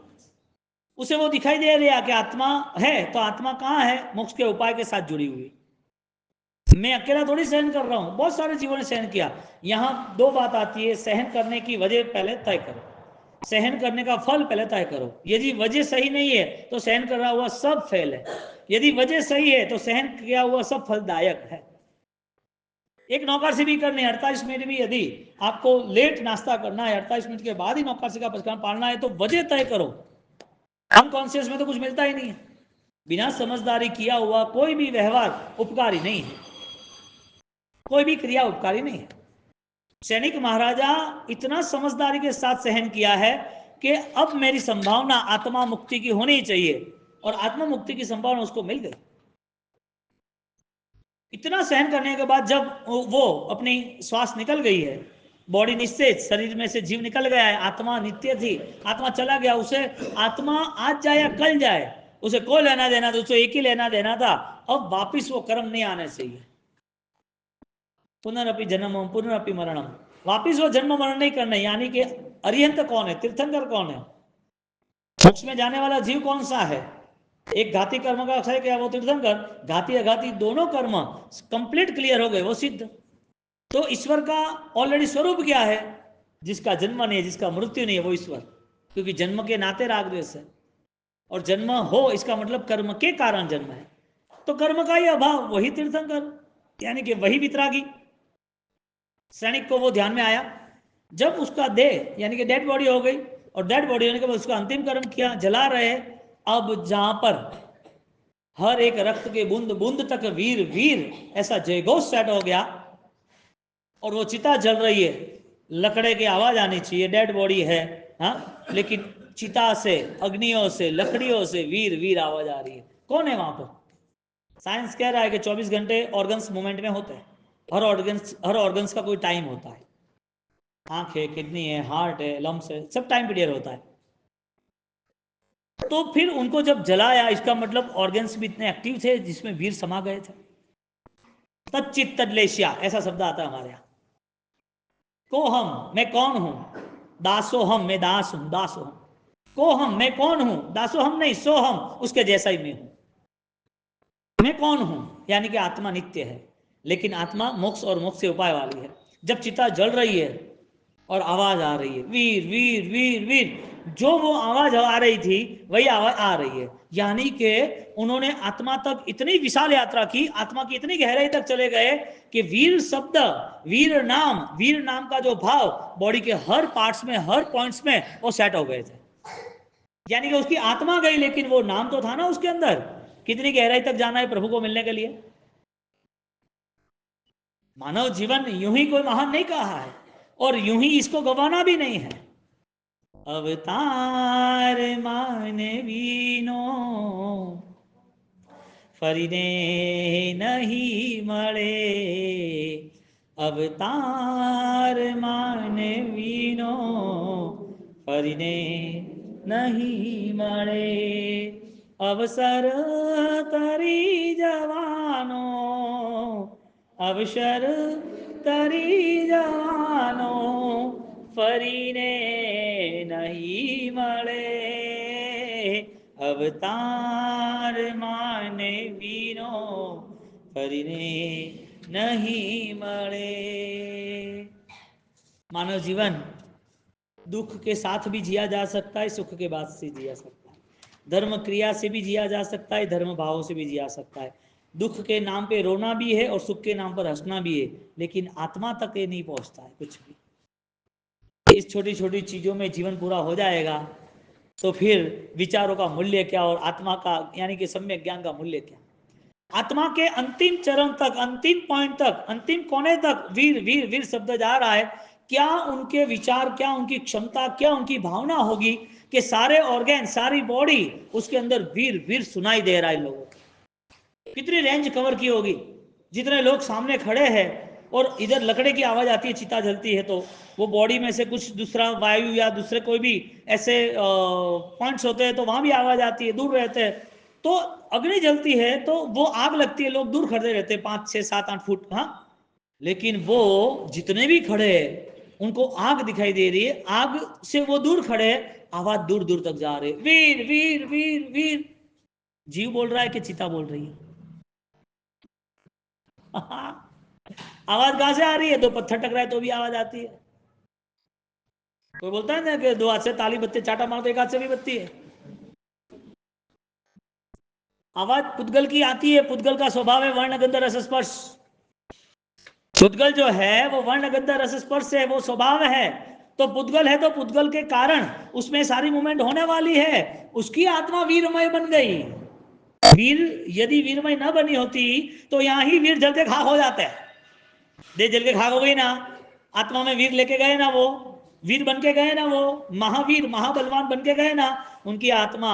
उसे वो दिखाई दे रहा कि आत्मा है। तो आत्मा कहाँ है? मोक्ष के उपाय के साथ जुड़ी हुई। मैं अकेला थोड़ी सहन कर रहा हूं, बहुत सारे जीवों ने सहन किया। यहां दो बात आती है, सहन करने की वजह पहले तय करो, सहन करने का फल पहले तय करो। यदि वजह सही नहीं है तो सहन कर रहा हुआ सब फेल है, यदि वजह सही है तो सहन किया हुआ सब फलदायक है। एक नौकरसी भी करनी है 48 मिनट भी, यदि आपको लेट नाश्ता करना है, 48 मिनट के बाद ही नौकरसी का परिश्रम पालना है, तो वजह तय करो। अनकॉन्शियस में तो कुछ मिलता ही नहीं है। बिना समझदारी किया हुआ कोई भी व्यवहार उपकारी नहीं है, कोई भी क्रिया उपकारी नहीं है। सैनिक महाराजा इतना समझदारी के साथ सहन किया है कि अब मेरी संभावना आत्मा मुक्ति की होनी चाहिए, और आत्मा मुक्ति की संभावना उसको मिल गई। इतना सहन करने के बाद जब वो अपनी श्वास निकल गई है, बॉडी निश्चेत, शरीर में से जीव निकल गया है, आत्मा नित्य थी, आत्मा चला गया, उसे आत्मा आज जाए या कल जाए उसे कोई लेना देना था, उसे एक ही लेना देना था, अब वापिस वो कर्म नहीं आने चाहिए। पुनरअपि जन्मम पुनरअपि मरणम, वापिस वो जन्म मरण नहीं करना। यानी कि अरिहंत कौन है? तीर्थंकर कौन है? मोक्ष में जाने वाला जीव कौन सा है? एक घाती कर्म का अक्षय क्या? वो तीर्थंकर। घाती अघाती दोनों कर्म कंप्लीट क्लियर हो गए, वो सिद्ध। तो ईश्वर का ऑलरेडी स्वरूप क्या है? जिसका जन्म नहीं है, जिसका मृत्यु नहीं है, वो ईश्वर। क्योंकि जन्म के नाते राग द्वेष है, और जन्म हो इसका मतलब कर्म के कारण जन्म है। तो कर्म का ही अभाव, वही तीर्थंकर, यानी कि वही वितरागी। सैनिक को वो ध्यान में आया जब उसका देह यानी कि डेड बॉडी हो गई, और डेड बॉडी होने के बाद उसका अंतिम कर्म किया, जला रहे। अब जहां पर हर एक रक्त के बूंद बूंद तक वीर वीर ऐसा जयघोष सेट हो गया, और वो चिता जल रही है, लकड़े की आवाज आनी चाहिए, डेड बॉडी है, हाँ, लेकिन चिता से, अग्नियों से, लकड़ियों से वीर वीर आवाज आ रही है। कौन है वहां पर? साइंस कह रहा है कि 24 घंटे ऑर्गन्स मूवमेंट में होते हैं, हर ऑर्गन्स का कोई टाइम होता है। आंख है, किडनी है, हार्ट है, लम्स है, सब टाइम पीरियड होता है। तो फिर उनको जब जलाया, इसका मतलब ऑर्गन्स भी इतने एक्टिव थे जिसमें वीर समा गए थे। तच्चित तदलेशिया ऐसा शब्द आता है हमारे यहाँ। को हम, मैं कौन हूं? दासो हम, मैं दास हूं, दास हूं। को हम, मैं कौन हूं? दासो हम नहीं, सो हम, उसके जैसा ही मैं हूं। मैं कौन हूं? यानी कि आत्मा नित्य है, लेकिन आत्मा मोक्ष और मोक्ष से उपाय वाली है। जब चिता जल रही है और आवाज आ रही है, वीर वीर वीर वीर, जो वो आवाज आ रही थी वही आवाज आ रही है। यानी कि उन्होंने आत्मा तक इतनी विशाल यात्रा की, आत्मा की इतनी गहराई तक चले गए कि वीर शब्द, वीर नाम का जो भाव बॉडी के हर पार्ट्स में, हर पॉइंट्स में वो सेट हो गए थे। यानी कि उसकी आत्मा गई, लेकिन वो नाम तो था ना उसके अंदर। कितनी गहराई तक जाना है प्रभु को मिलने के लिए? मानव जीवन यूं ही कोई महान नहीं कहा है, और यूं ही इसको गवाना भी नहीं है। अवतार मानवीनो फरीने नहीं मरे, अवतार मानवीनो फरीने नहीं मरे, अवसर तरी जवानो, अवसर तरी जवानो फरीने नहीं मरे, अवतार माने वीरो फरीने नहीं मरे। मानव जीवन दुख के साथ भी जिया जा सकता है, सुख के बाद से जिया सकता है, धर्म क्रिया से भी जिया जा सकता है, धर्म भाव से भी जिया सकता है। दुख के नाम पे रोना भी है और सुख के नाम पर हंसना भी है, लेकिन आत्मा तक ये नहीं पहुंचता है कुछ भी। इस छोटी छोटी चीजों में जीवन पूरा हो जाएगा तो फिर विचारों का मूल्य क्या, और आत्मा का यानी कि सम्यक ज्ञान का मूल्य क्या? आत्मा के अंतिम चरण तक, अंतिम पॉइंट तक, अंतिम कोने तक वीर वीर वीर शब्द जा रहा है। क्या उनके विचार, क्या उनकी क्षमता, क्या उनकी भावना होगी कि सारे ऑर्गन, सारी बॉडी उसके अंदर वीर वीर सुनाई दे रहा है लोगों को? कितनी रेंज कवर की होगी? जितने लोग सामने खड़े हैं और इधर लकड़े की आवाज आती है, चिता जलती है, तो वो बॉडी में से कुछ दूसरा वायु या दूसरे कोई भी ऐसे पॉइंट्स होते हैं तो वहां भी आवाज आती है, दूर रहते हैं। तो अग्नि जलती है तो वो आग लगती है, लोग दूर खड़े रहते हैं 5 6 7 8 फुट, हाँ, लेकिन वो जितने भी खड़े हैं उनको आग दिखाई दे रही है, आग से वो दूर खड़े हैं, आवाज दूर दूर तक जा रही है, वीर वीर वीर वीर। जीव बोल रहा है कि चिता बोल रही है? आवाज कहां से आ रही है? दो पत्थर टकराए तो भी आवाज आती है। कोई बोलता है ना कि दो हाथ से ताली बत्ती चाटा मारो तो एक हाथ से भी बत्ती है। आवाज पुद्गल की आती है, पुद्गल का स्वभाव है वर्ण गंध रस स्पर्श। पुद्गल जो है वो वर्ण गंध रस स्पर्श है, वो स्वभाव है। तो पुद्गल है तो पुद्गल के कारण उसमें सारी मूवमेंट होने वाली है, उसकी आत्मा वीरमय बन गई। वीर यदि वीरमय न बनी होती तो यहां ही वीर जल के खाक हो जाते हैं। दे जल के खाक हो गई ना, आत्मा में वीर लेके गए ना, वो वीर बन के गए ना, वो महावीर महाबलवान बन के गए ना। उनकी आत्मा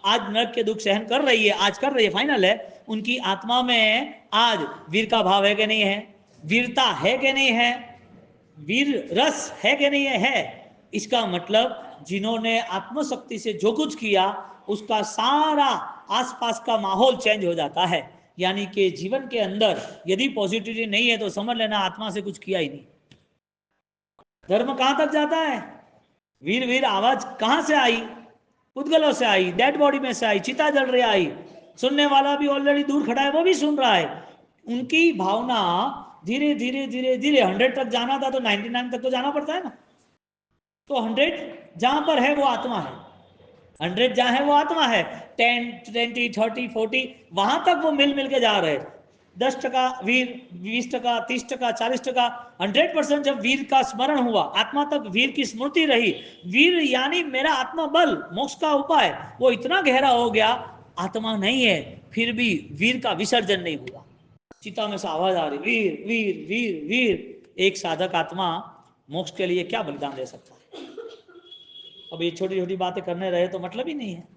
आज नरक के दुख सहन कर रही है, आज कर रही है, फाइनल है। उनकी आत्मा में आज वीर का भाव है कि नहीं है? वीरता है कि नहीं है? वीर रस है कि नहीं है? इसका मतलब जिन्होंने आत्मशक्ति से जो कुछ किया उसका सारा आसपास का माहौल चेंज हो जाता है। यानी कि जीवन के अंदर यदि पॉजिटिविटी नहीं है तो समझ लेना आत्मा से कुछ किया ही नहीं। धर्म कहां तक जाता है? वीर वीर आवाज कहां से आई? पुद्गलों से आई, डेड बॉडी में से आई, चिता जल रही आई। सुनने वाला भी ऑलरेडी दूर खड़ा है, वो भी सुन रहा है। उनकी भावना धीरे धीरे धीरे धीरे 100 तक जाना था तो 99 तक तो जाना पड़ता है ना। तो 100 जहां पर है वो आत्मा है, 100 जहां है वो आत्मा है, 10 20 30 40 वहां तक वो मिल मिल के जा रहे हैं। 10% वीर, 20%, 30%, 40%, 100% जब वीर का स्मरण हुआ, आत्मा तक वीर की स्मृति रही, वीर यानी मेरा आत्मा बल मोक्ष का उपाय, वो इतना गहरा हो गया, आत्मा नहीं है फिर भी वीर का विसर्जन नहीं हुआ। चिता में से आवाज आ रही, वीर वीर वीर वीर। एक साधक आत्मा मोक्ष के लिए क्या बलिदान दे सकता है? अब ये छोटी छोटी बातें करने रहे तो मतलब ही नहीं है।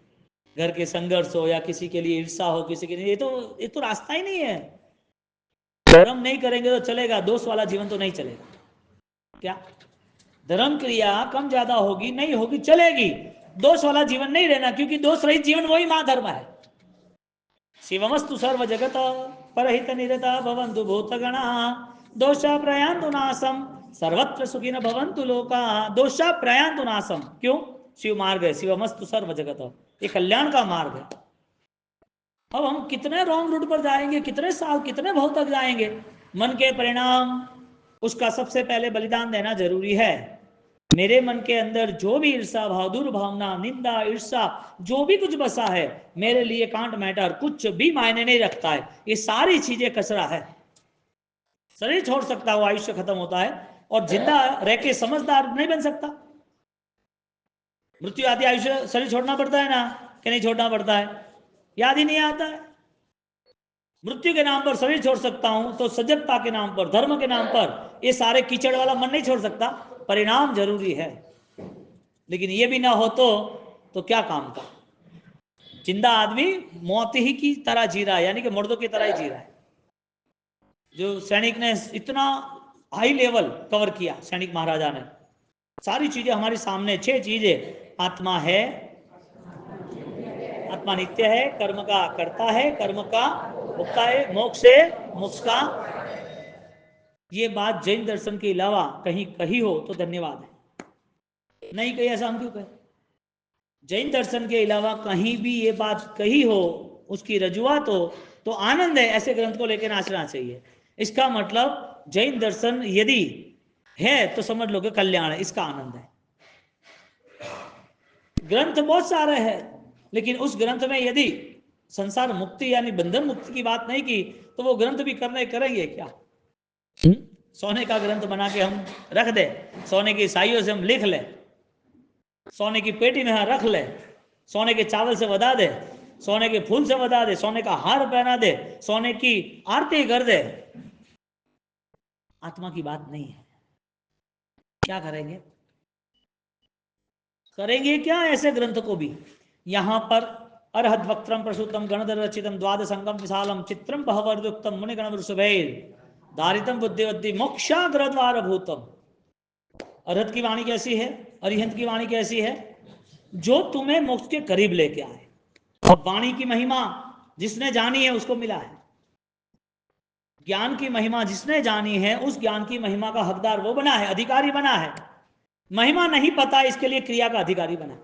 घर के संघर्ष हो या किसी के लिए ईर्षा हो, किसी के लिए, ये तो रास्ता ही नहीं है। धर्म नहीं करेंगे तो चलेगा, दोष वाला जीवन तो नहीं चलेगा। क्या धर्म क्रिया कम ज्यादा होगी, नहीं होगी, चलेगी, दोष वाला जीवन नहीं रहना, क्योंकि दोष रहित जीवन वही महाधर्म है। शिवमस्तु सर्व जगत परहित निरता भवन्तु भूतगणा दोषा प्रयान्तु नाशम सर्वत्र सुखिन भवन्तु लोका। दोषा प्रयान्तु नाशम, क्यों? शिव मार्ग है, शिवमस्तु सर्व जगत, ये कल्याण का मार्ग है। अब हम कितने रॉन्ग रूट पर जाएंगे, कितने साल कितने भाव तक जाएंगे? मन के परिणाम, उसका सबसे पहले बलिदान देना जरूरी है। मेरे मन के अंदर जो भी ईर्षा भाव, दुर्भावना, निंदा, ईर्षा, जो भी कुछ बसा है, मेरे लिए कांट मैटर, कुछ भी मायने नहीं रखता है। ये सारी चीजें कचरा है। शरीर छोड़ सकता है, वो आयुष्य खत्म होता है, और जिंदा रह के समझदार नहीं बन सकता। मृत्यु आदि आयुष्य शरीर छोड़ना पड़ता है ना, कि नहीं छोड़ना पड़ता है? याद ही नहीं आता है। मृत्यु के नाम पर शरीर छोड़ सकता हूं, तो सजगता के नाम पर, धर्म के नाम पर ये सारे कीचड़ वाला मन नहीं छोड़ सकता। परिणाम जरूरी है, लेकिन ये भी ना हो तो क्या काम का? जिंदा आदमी मौत ही की तरह जी रहा है, यानी कि मुर्दों की तरह ही जी रहा है। जो सैनिक ने इतना हाई लेवल कवर किया, सैनिक महाराजा ने, सारी चीजें हमारे सामने, 6 चीजें, आत्मा है, आत्मा नित्य है, कर्म का करता है, कर्म का भोक्ता है, मोक्ष है, मोक्ष का। ये बात जैन दर्शन के अलावा कहीं कही हो तो धन्यवाद है, नहीं कही ऐसा हम क्यों कहें? जैन दर्शन के अलावा कहीं भी ये बात कही हो, उसकी रजुआत हो, तो आनंद है, ऐसे ग्रंथ को लेकर नाचना चाहिए। इसका मतलब जैन दर्शन यदि है तो समझ लो कि कल्याण है, इसका आनंद है। ग्रंथ बहुत सारे हैं, लेकिन उस ग्रंथ में यदि संसार मुक्ति यानी बंधन मुक्ति की बात नहीं की तो वो ग्रंथ भी करेंगे क्या? सोने का ग्रंथ बना के हम रख दे, सोने की साइयों से हम लिख ले, सोने की पेटी में रख ले, सोने के चावल से बधा दे, सोने के फूल से बधा दे, सोने का हार पहना दे, सोने की आरती कर दे, आत्मा की बात नहीं है। क्या करेंगे? करेंगे क्या ऐसे ग्रंथ को भी? यहां पर अरहद वक्त्रम प्रसूतम गणधर रचितम द्वाद संगम विशालम चित्रम बहवर्दुक्तम मुनिगण वृषभैर दारितम बुद्धिवद्दि मोक्षाग्र द्वार भूतम। अरहत की वाणी कैसी है? अरिहंत की वाणी कैसी है? जो तुम्हें मोक्ष के करीब लेके आए, और वाणी की महिमा जिसने जानी है उसको मिला है। ज्ञान की महिमा जिसने जानी है उस ज्ञान की महिमा का हकदार वो बना है, अधिकारी बना है। महिमा नहीं पता, इसके लिए क्रिया का अधिकारी बना।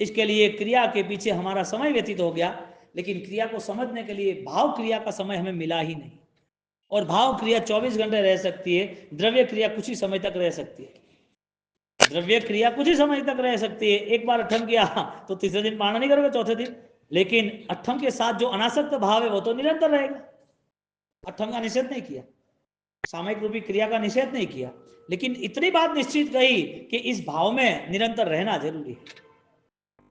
इसके लिए क्रिया के पीछे हमारा समय व्यतीत हो गया, लेकिन क्रिया को समझने के लिए भाव क्रिया का समय हमें मिला ही नहीं। और भाव क्रिया 24 घंटे रह सकती है, द्रव्य क्रिया कुछ ही समय तक रह सकती है। द्रव्य क्रिया कुछ ही समय तक रह सकती है। एक बार अठम किया तो तीसरे दिन पाना नहीं करोगे, चौथे दिन। लेकिन अठम के साथ जो अनासक्त भाव है वो तो निरंतर रहेगा। अठम का निषेध नहीं किया, सामयिक रूपी क्रिया का निषेध नहीं किया, लेकिन इतनी बात निश्चित कही कि इस भाव में निरंतर रहना जरूरी है।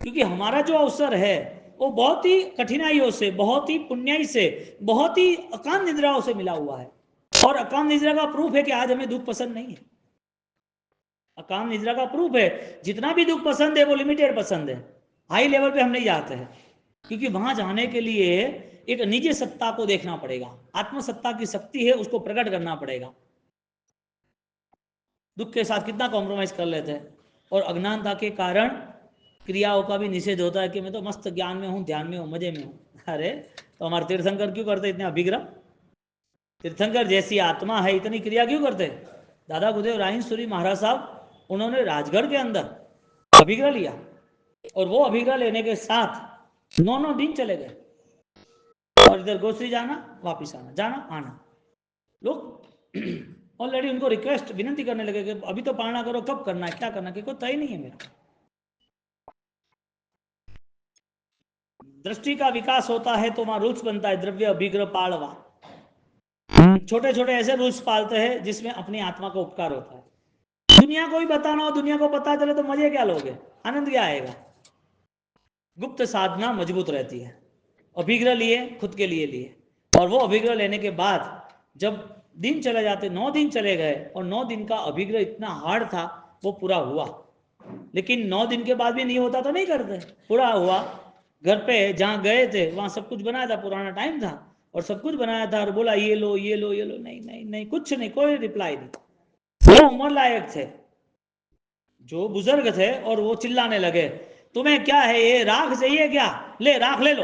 क्योंकि हमारा जो अवसर है वो बहुत ही कठिनाइयों से, बहुत ही पुण्याई से, बहुत ही अकाम निद्राओं से मिला हुआ है। और अकाम निद्रा का प्रूफ है कि आज हमें दुख पसंद नहीं है। अकाम निद्रा का प्रूफ है, जितना भी दुख पसंद है वो लिमिटेड पसंद है, हाई लेवल पे हम नहीं जाते हैं। क्योंकि वहां जाने के लिए एक निजी सत्ता को देखना पड़ेगा, आत्मसत्ता की शक्ति है उसको प्रकट करना पड़ेगा। दुख के साथ कितना कॉम्प्रोमाइज कर लेते हैं। और अज्ञानता के कारण क्रियाओं का भी निषेध होता है कि मैं तो मस्त ज्ञान में हूँ, ध्यान में हूँ, मजे में हूँ। अरे तो हमारे तीर्थंकर क्यों करते इतने अभिग्रह? तीर्थंकर जैसी आत्मा है इतनी क्रिया क्यों करते? दादा गुरुदेव रायसूरी महाराज साहब उन्होंने राजगढ़ के अंदर अभिग्रह लिया, और वो अभिग्रह लेने के साथ 9 दिन चले गए। और इधर गोश्री जाना वापिस आना, जाना आना। लोग ऑलरेडी उनको रिक्वेस्ट विनती करने लगे कि अभी तो पालना करो, कब करना है, क्या करना है, कोई तय नहीं है मेरा। दृष्टि का विकास होता है तो वहां रूल्स बनता है, द्रव्य अभिग्रह पालवा। छोटे छोटे ऐसे रूल्स पालते हैं जिसमें अपनी आत्मा का उपकार होता है। दुनिया को भी बताना हो, दुनिया को पता चले तो मजे क्या लोगे, आनंद क्या आएगा? गुप्त साधना मजबूत रहती है। अभिग्रह लिए, खुद के लिए लिए, और वो अभिग्रह लेने के बाद जब दिन चले जाते, 9 दिन चले गए, और 9 दिन का अभिग्रह इतना हार्ड था वो पूरा हुआ। लेकिन 9 दिन के बाद भी नहीं होता तो नहीं करते, पूरा हुआ। घर पे जहाँ गए थे वहां सब कुछ बनाया था, पुराना टाइम था, और सब कुछ बनाया था, और बोला ये लो ये लो ये लो, नहीं नहीं नहीं, कुछ नहीं, कोई रिप्लाई नहीं। वो उम्र लायक थे, जो बुजुर्ग थे, और वो चिल्लाने लगे तुम्हें क्या है, ये राख चाहिए क्या, ले राख ले लो।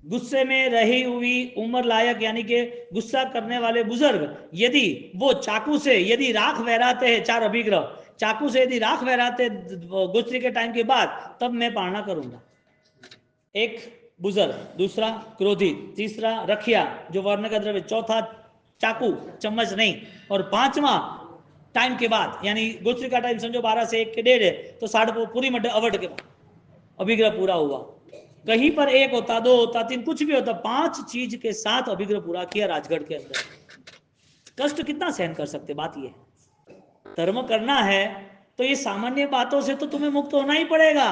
गुस्से में रही हुई उम्र लायक यानी कि गुस्सा करने वाले बुजुर्ग यदि वो चाकू से यदि राख बहराते हैं, 4 अभिग्रह चाकू से यदि राख बहराते गुस्से के टाइम के बाद, तब मैं पालना करूंगा। एक बुजुर्ग, दूसरा क्रोधित, तीसरा रखिया जो वर्ण का द्रव्य, चौथा चाकू चम्मच नहीं, और 5वां टाइम के बाद, यानी गोत्री का टाइम समझो 12 से 1 के 1:30 है, तो 7:30 पूरी मध्य अवध के बाद अभिग्रह पूरा हुआ। कहीं पर 1 होता, 2 होता, 3 कुछ भी होता, 5 चीज के साथ अभिग्रह पूरा किया राजगढ़ के अंदर। कष्ट कितना सहन कर सकते, बात ये धर्म करना है तो ये सामान्य बातों से तो तुम्हें मुक्त होना ही पड़ेगा।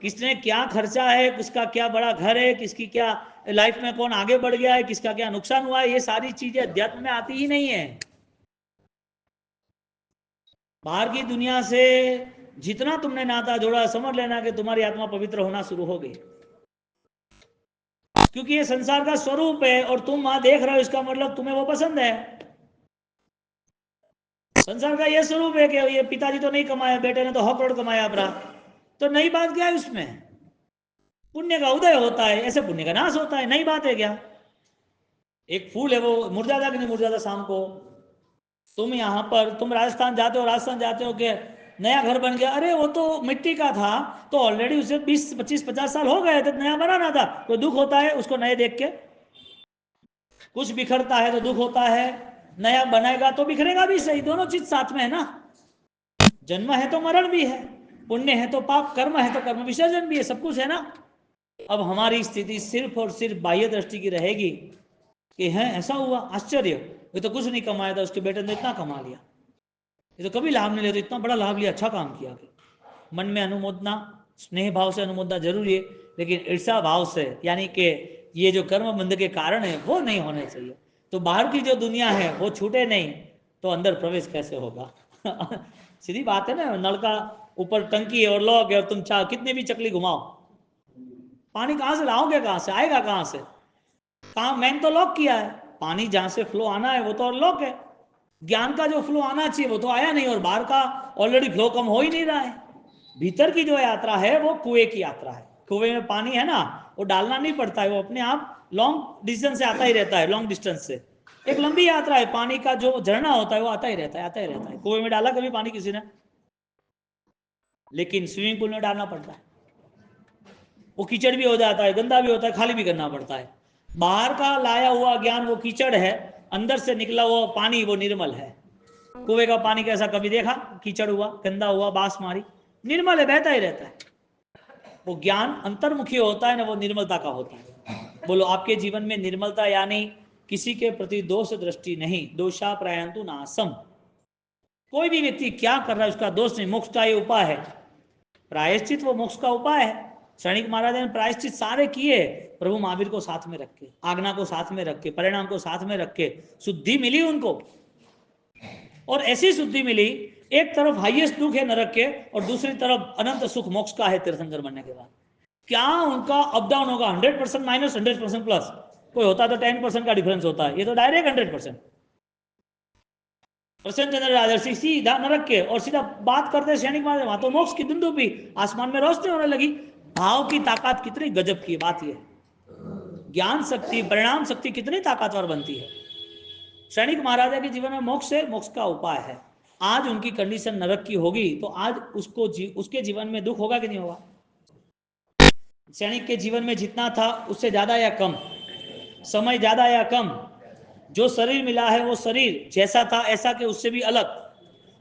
किसने क्या खर्चा है, किसका क्या बड़ा घर है, किसकी क्या लाइफ में कौन आगे बढ़ गया है, किसका क्या नुकसान हुआ है, ये सारी चीजें अध्यात्म में आती ही नहीं है। बाहर की दुनिया से जितना तुमने नाता जोड़ा, समझ लेना कि तुम्हारी आत्मा पवित्र होना शुरू हो गई। क्योंकि ये संसार का स्वरूप है, और तुम वहां देख रहे हो, इसका मतलब तुम्हें वो पसंद है। संसार का ये स्वरूप है कि ये पिताजी तो नहीं कमाया, बेटे ने तो 100 करोड़ कमाया अपना, तो नई बात क्या है उसमें? पुण्य का उदय होता है, ऐसे पुण्य का नाश होता है, नई बात है क्या? एक फूल है वो मुरझाता कि नहीं मुरझाता शाम को? तुम यहाँ पर तुम राजस्थान जाते हो, राजस्थान जाते हो कि नया घर बन गया, अरे वो तो मिट्टी का था, तो ऑलरेडी उसे 20 25 50 साल हो गए थे, नया बनाना था, कोई दुख होता है उसको नए देख के? कुछ बिखरता है तो दुख होता है, नया बनाएगा तो बिखरेगा भी सही, दोनों चीज साथ में है ना। जन्म है तो मरण भी है, पुण्य है तो पाप, कर्म है तो कर्म विसर्जन भी है, सब कुछ है ना। अब हमारी स्थिति सिर्फ और सिर्फ बाह्य दृष्टि की रहेगी कि है ऐसा हुआ, आश्चर्य, ये तो कुछ नहीं कमाया था, उसके बेटे ने इतना कमा लिया, ये तो कभी लाभ नहीं लेते, इतना बड़ा लाभ लिया, अच्छा काम किया। मन में अनुमोदना, स्नेह भाव से अनुमोदना जरूरी है, लेकिन ईर्षा भाव से, यानी कि ये जो कर्म बंध के कारण है वो नहीं होने चाहिए। तो बाहर की जो दुनिया है वो छूटे नहीं तो अंदर प्रवेश कैसे होगा? सीधी बात है ना, नल का ऊपर टंकी है और लॉक है, और तुम चाह कितने भी चकली घुमाओ, पानी कहाँ से लाओगे, कहाँ से आएगा, कहाँ से? कहाँ, मैंने तो लॉक किया है, पानी जहां से फ्लो आना है वो तो लॉक है। ज्ञान का जो फ्लो आना चाहिए वो तो आया नहीं, और बाहर का ऑलरेडी फ्लो कम हो ही नहीं रहा है। भीतर की जो यात्रा है वो कुएं की यात्रा है, कुएं में पानी है ना, वो डालना नहीं पड़ता है, वो अपने आप लॉन्ग डिस्टेंस से आता ही रहता है। लॉन्ग डिस्टेंस से एक लंबी यात्रा है, पानी का जो झरना होता है वो आता ही रहता है, आता ही रहता है। कुएं में डाला कभी पानी किसी ने? लेकिन स्विमिंग पूल में डालना पड़ता है, वो कीचड़ भी हो जाता है, गंदा भी होता है, खाली भी करना पड़ता है। बाहर का लाया हुआ ज्ञान वो कीचड़ है, अंदर से निकला हुआ पानी वो निर्मल है। कुएं का पानी कैसा कभी देखा? कीचड़ हुआ, गंदा हुआ, बास मारी, निर्मल है, बहता ही रहता है। वो ज्ञान अंतर्मुखी होता है ना, वो निर्मलता का होता है। बोलो आपके जीवन में निर्मलता यानी किसी के प्रति दोष दृष्टि नहीं, दोषा प्रयंतु नासम। कोई भी व्यक्ति क्या कर रहा है उसका दोष नहीं, मोक्ष का ये उपाय है। प्रायश्चित वो मोक्ष का उपाय है। क्षणिक महाराज ने प्रायश्चित सारे किए, प्रभु महावीर को साथ में रख के, आज्ञा को साथ में रख के, परिणाम को साथ में रख के शुद्धि मिली उनको। और ऐसी शुद्धि मिली, एक तरफ हाईएस्ट दुख है नरक के और दूसरी तरफ अनंत सुख मोक्ष का है तीर्थंकर बनने के बाद। क्या उनका अप डाउन होगा? 100% माइनस 100% प्लस। कोई होता तो 10% का डिफरेंस होता है, ये तो डायरेक्ट 100%। प्रसन्न चंद्र राजर्षि सीधा नरक के और सीधा बात करते सैनिक मारे, वहां तो मोक्ष की दुंदुभी, आसमान में रोशनी होने लगी। भाव की ताकत कितनी गजब की बात यह, ज्ञान शक्ति, परिणाम शक्ति कितनी ताकतवर बनती है। सैनिक महाराजा के जीवन में मोक्ष है, मोक्ष का उपाय है। आज उनकी कंडीशन नरक की होगी तो आज उसको उसके जीवन में दुख होगा कि नहीं होगा? सैनिक के जीवन में जितना था उससे ज्यादा या कम? समय ज्यादा या कम? जो शरीर मिला है वो शरीर जैसा था ऐसा कि उससे भी अलग?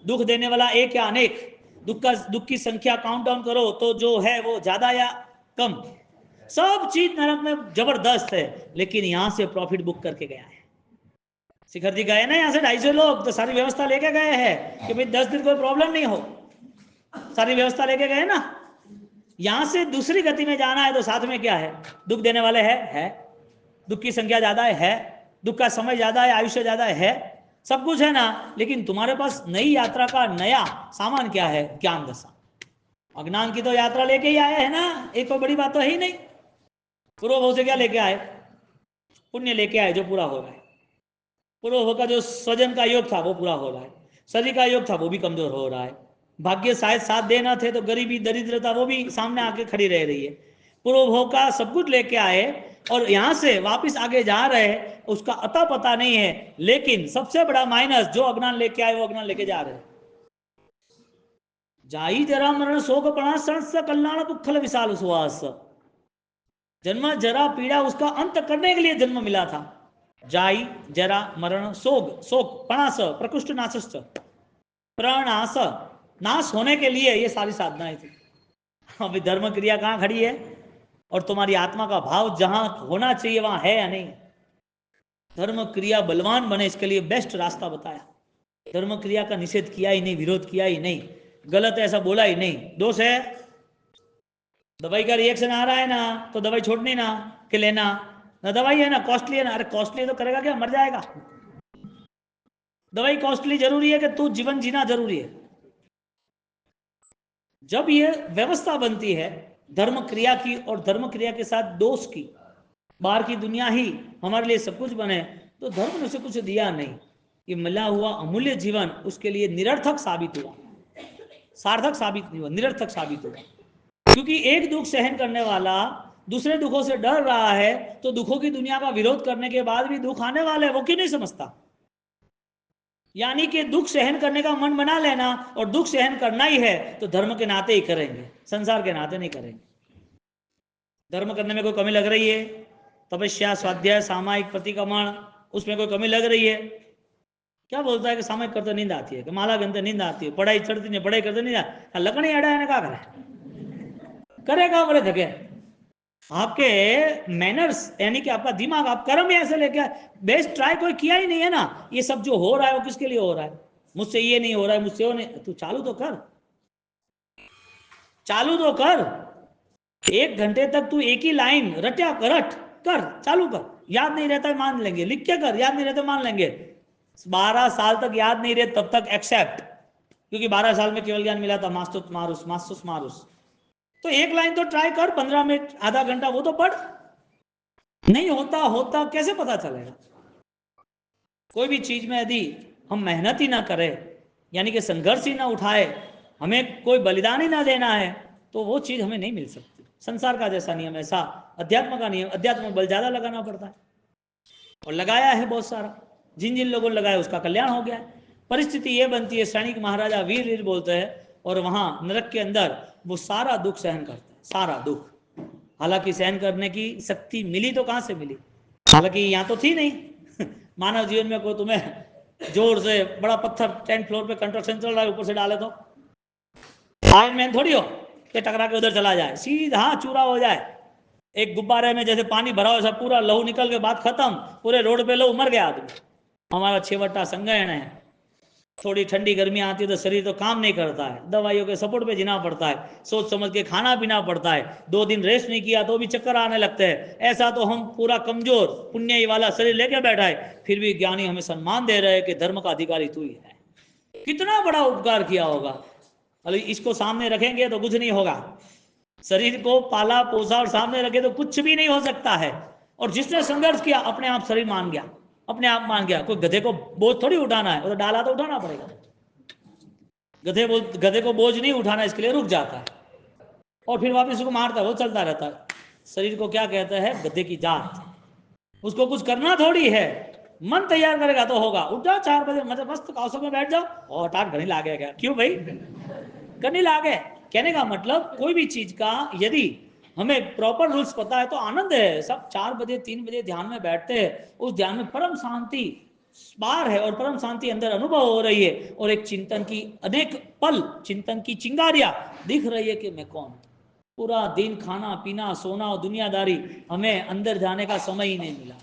दुख देने वाला एक या अनेक? दुख की संख्या काउंट डाउन करो तो जो है वो ज्यादा या कम? सब चीज नरक में जबरदस्त है, लेकिन यहां से प्रॉफिट बुक करके गया है। शिखर जी गए ना यहाँ से 250 लोग, तो सारी व्यवस्था लेके गए हैं कि भाई 10 दिन कोई प्रॉब्लम नहीं हो, सारी व्यवस्था लेके गए ना। यहां से दूसरी गति में जाना है तो साथ में क्या है? दुख देने वाले है, दुख की संख्या ज्यादा है, दुख का समय ज्यादा है, आयुष्य ज्यादा है, सब कुछ है ना। लेकिन तुम्हारे पास नई यात्रा का नया सामान क्या है? ज्ञान दशा। अज्ञान की तो यात्रा लेके ही आए है ना, एक कोई बड़ी बात तो है ही नहीं। पूर्व भाव से क्या लेके आए? पुण्य लेके आए जो पूरा हो रहा है। पूर्व भाव का जो स्वजन का योग था वो पूरा हो रहा है, शरीर का योग था वो भी कमजोर हो रहा है, भाग्य शायद साथ देना थे तो गरीबी दरिद्रता वो भी सामने आके खड़ी रह रही है। पूर्व भाव का सब कुछ लेके आए और यहां से वापस आगे जा रहे हैं, उसका अता पता नहीं है। लेकिन सबसे बड़ा माइनस, जो अज्ञान लेके आए वो अज्ञान लेके जा रहे हैं। जाई जरा मरण शोक पणा संस कल्याण दुखल विशाल सुहास। जन्म जरा पीड़ा उसका अंत करने के लिए जन्म मिला था। जाई जरा मरण शोक, शोक पणास प्रकृष्ट नाशश्च, प्रणास नाश होने के लिए ये सारी साधनाएं थी। अभी धर्म क्रिया कहाँ खड़ी है? और तुम्हारी आत्मा का भाव जहां होना चाहिए वहां है या नहीं? धर्म क्रिया बलवान बने इसके लिए बेस्ट रास्ता बताया। धर्म क्रिया का निषेध किया ही नहीं, विरोध किया ही नहीं, गलत है ऐसा बोला ही नहीं। दोष है, दवाई का रिएक्शन आ रहा है ना तो दवाई छोड़नी ना कि लेना ना, दवाई है ना कॉस्टली है ना, अरे कॉस्टली है तो करेगा क्या? मर जाएगा। दवाई कॉस्टली जरूरी है कि तू जीवन जीना जरूरी है? जब ये व्यवस्था बनती है धर्म क्रिया की और धर्म क्रिया के साथ दोष की, बाहर की दुनिया ही हमारे लिए सब कुछ बने, तो धर्म ने उसे कुछ दिया नहीं। ये मिला हुआ अमूल्य जीवन उसके लिए निरर्थक साबित हुआ, सार्थक साबित नहीं हुआ, निरर्थक साबित हुआ। क्योंकि एक दुख सहन करने वाला दूसरे दुखों से डर रहा है, तो दुखों की दुनिया का विरोध करने के बाद भी दुख आने वाले है वो क्यों नहीं समझता? यानी कि दुख सहन करने का मन बना लेना, और दुख सहन करना ही है तो धर्म के नाते ही करेंगे, संसार के नाते नहीं करेंगे। धर्म करने में कोई कमी लग रही है? तपस्या, स्वाध्याय, सामायिक प्रतिक्रमण, उसमें कोई कमी लग रही है? क्या बोलता है कि सामायिक करते नींद आती है, कि माला गनते नींद आती है, पढ़ाई चढ़ती नहीं, पढ़ाई करते नहीं आती, लकड़ी अड़ा है, क्या करे? करेगा बोले थके? आपके मैनर्स यानी कि आपका दिमाग, आप कर्म ही ऐसे लेके बेस्ट ट्राई कोई किया ही नहीं है ना। ये सब जो हो रहा है वो किसके लिए हो रहा है? मुझसे ये नहीं हो रहा है, मुझसे वो नहीं, तू चालू तो कर, चालू तो कर। 1 घंटे तक तू एक ही लाइन रट्या रट कर, चालू कर। याद नहीं रहता मान लेंगे, लिख के कर, याद नहीं रहता मान लेंगे। 12 साल तक याद नहीं रहे तब तक एक्सेप्ट, क्योंकि 12 साल में केवल ज्ञान मिला था, मास्तुस मारुस मास्तुस मारुस। तो एक लाइन तो ट्राई कर, 15 मिनट आधा घंटा वो तो पढ़। नहीं होता होता कैसे पता चलेगा? कोई भी चीज में यदि हम मेहनत ही ना करें, यानी कि संघर्ष ही ना उठाए, हमें कोई बलिदान ही ना देना है, तो वो चीज हमें नहीं मिल सकती। संसार का जैसा नियम ऐसा अध्यात्म का नियम, अध्यात्म में बल ज्यादा लगाना पड़ता है और लगाया है बहुत सारा। जिन जिन लोगों ने लगाया उसका कल्याण हो गया है। परिस्थिति ये बनती है, सैनिक महाराजा वीर वीर बोलते हैं और वहां नरक के अंदर वो सारा दुख सहन करते हैं, सारा दुख। हालांकि सहन करने की शक्ति मिली तो कहां से मिली, हालांकि यहाँ तो थी नहीं। मानव जीवन में कोई तुम्हें जोर से बड़ा पत्थर 10th फ्लोर पे कंस्ट्रक्शन चल रहा है ऊपर से डाले तो आयरन मैन थोड़ी हो कि टकरा के उधर चला जाए, सीधा चूरा हो जाए। एक गुब्बारे में जैसे पानी भरा हो, सब पूरा लहू निकल के बाद खत्म, पूरे रोड पे लहू, मर गया आदमी। हमारा छेवटा संगयन है, थोड़ी ठंडी गर्मी आती है तो शरीर तो काम नहीं करता है, दवाइयों के सपोर्ट पे जीना पड़ता है, सोच समझ के खाना पीना पड़ता है। 2 दिन रेस्ट नहीं किया तो भी चक्कर आने लगते हैं। ऐसा तो हम पूरा कमजोर पुण्य वाला शरीर लेके बैठा है, फिर भी ज्ञानी हमें सम्मान दे रहे हैं कि धर्म का अधिकारी तू ही है। कितना बड़ा उपकार किया होगा। अरे इसको सामने रखेंगे तो कुछ नहीं होगा, शरीर को पाला पोसा और सामने रखे तो कुछ भी नहीं हो सकता है। और जिसने संघर्ष किया अपने आप शरीर मान गया, अपने आप मान गया। कोई गधे को बोझ थोड़ी उठाना है, वो तो डाला तो उठाना पड़ेगा। गधे को बोझ नहीं उठाना, इसके लिए रुक जाता है और फिर वापस उसको मारता है, वो चलता रहता है। शरीर को क्या कहते हैं, गधे की जात। उसको कुछ करना थोड़ी है, मन तैयार करेगा तो होगा। उठ जाओ 4 बजे, मतलब मस्त कौशल में बैठ जाओ और टाट घनी लागे क्या, क्यों भाई घनी लागे। कहने का मतलब कोई भी चीज का यदि हमें प्रॉपर रूल्स पता है तो आनंद है। सब 4 बजे 3 बजे ध्यान में बैठते हैं, उस ध्यान में परम शांति बार है और परम शांति अंदर अनुभव हो रही है और एक चिंतन की अनेक पल, चिंतन की चिंगारियां दिख रही है कि मैं कौन। पूरा दिन खाना पीना सोना और दुनियादारी, हमें अंदर जाने का समय ही नहीं मिला।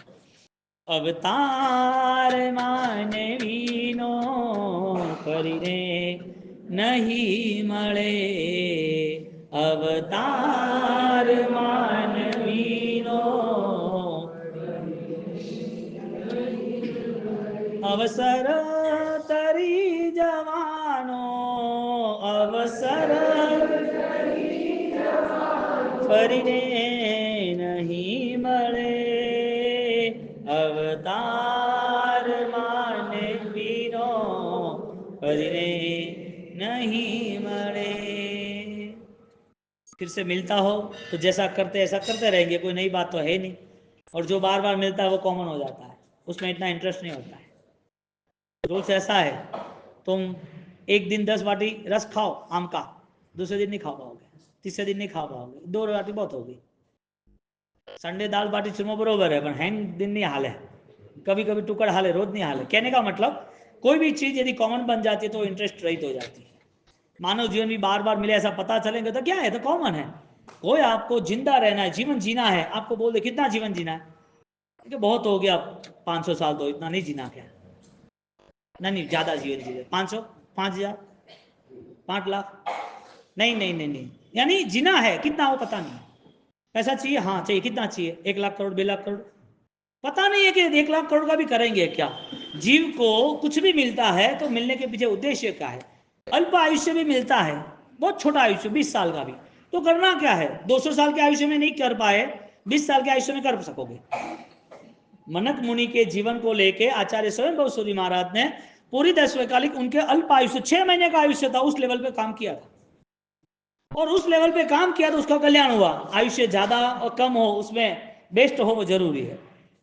अवतार मानवीनो करीने नहीं मळे, अवतार मानवीनो अवसर तरी जवानो, अवसर फरीने नहीं मळे, अवतार मानवीनो फरीने नहीं मळे। फिर से मिलता हो तो जैसा करते ऐसा करते रहेंगे, कोई नई बात तो है नहीं। और जो बार बार मिलता है वो कॉमन हो जाता है, उसमें इतना इंटरेस्ट नहीं होता है। रूल्स ऐसा है, तुम एक दिन 10 बाटी रस खाओ आम का, दूसरे दिन नहीं खा पाओगे, तीसरे दिन नहीं खा पाओगे, 2 बाटी बहुत होगी। संडे दाल बाटी चूरमा बरोबर है, पर हैंग दिन नहीं हाल है, कभी कभी टुकड़ हाल है, रोज नहीं हाल है। कहने का मतलब कोई भी चीज यदि कॉमन बन जाती है तो इंटरेस्ट रहित हो जाती है। मानव जीवन भी बार बार मिले ऐसा पता चलेंगे तो क्या है, तो कॉमन है। कोई आपको जिंदा रहना है, जीवन जीना है, आपको बोल दे कितना जीवन जीना है, कि बहुत हो गया 500 साल, तो इतना नहीं जीना क्या, नहीं ज्यादा जीवन जी 500 5000 5 लाख, नहीं नहीं नहीं नहीं, यानी जीना है कितना वो पता नहीं। पैसा चाहिए, हाँ चाहिए, कितना चाहिए, 1 लाख करोड़ 2 लाख करोड़, पता नहीं है कि 1 लाख करोड़ का भी करेंगे क्या। जीव को कुछ भी मिलता है तो मिलने के पीछे उद्देश्य क्या है। अल्प आयुष्य भी मिलता है, बहुत छोटा आयुष्य 20 साल का भी, तो करना क्या है। 200 साल के आयुष्य में नहीं कर पाए, 20 साल के आयुष्य में कर सकोगे। मनक मुनि के जीवन को लेके आचार्य स्वयं सूरी महाराज ने पूरी 10वें उनके अल्प आयुष्य 6 महीने का आयुष्य था, उस लेवल पे काम किया था। और उस लेवल पे काम किया तो उसका कल्याण हुआ। आयुष्य ज्यादा और कम हो उसमें बेस्ट हो वो जरूरी है,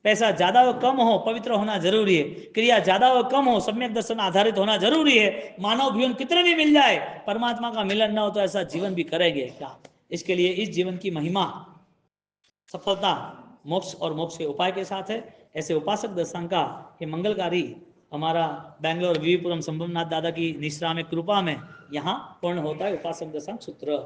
पैसा ज्यादा और कम हो पवित्र होना जरूरी है, क्रिया ज्यादा और कम हो सम्यक दर्शन आधारित होना जरूरी है। मानव जीवन कितने भी मिल जाए, परमात्मा का मिलन ना हो तो ऐसा जीवन भी करेंगे क्या। इसके लिए इस जीवन की महिमा सफलता मोक्ष और मोक्ष के उपाय के साथ है। ऐसे उपासक दर्शन का ये मंगलकारी हमारा बेंगलोर वीवीपुरम संभवनाथ दादा की निश्रा में कृपा में यहाँ पूर्ण होता है उपासक दशा सूत्र।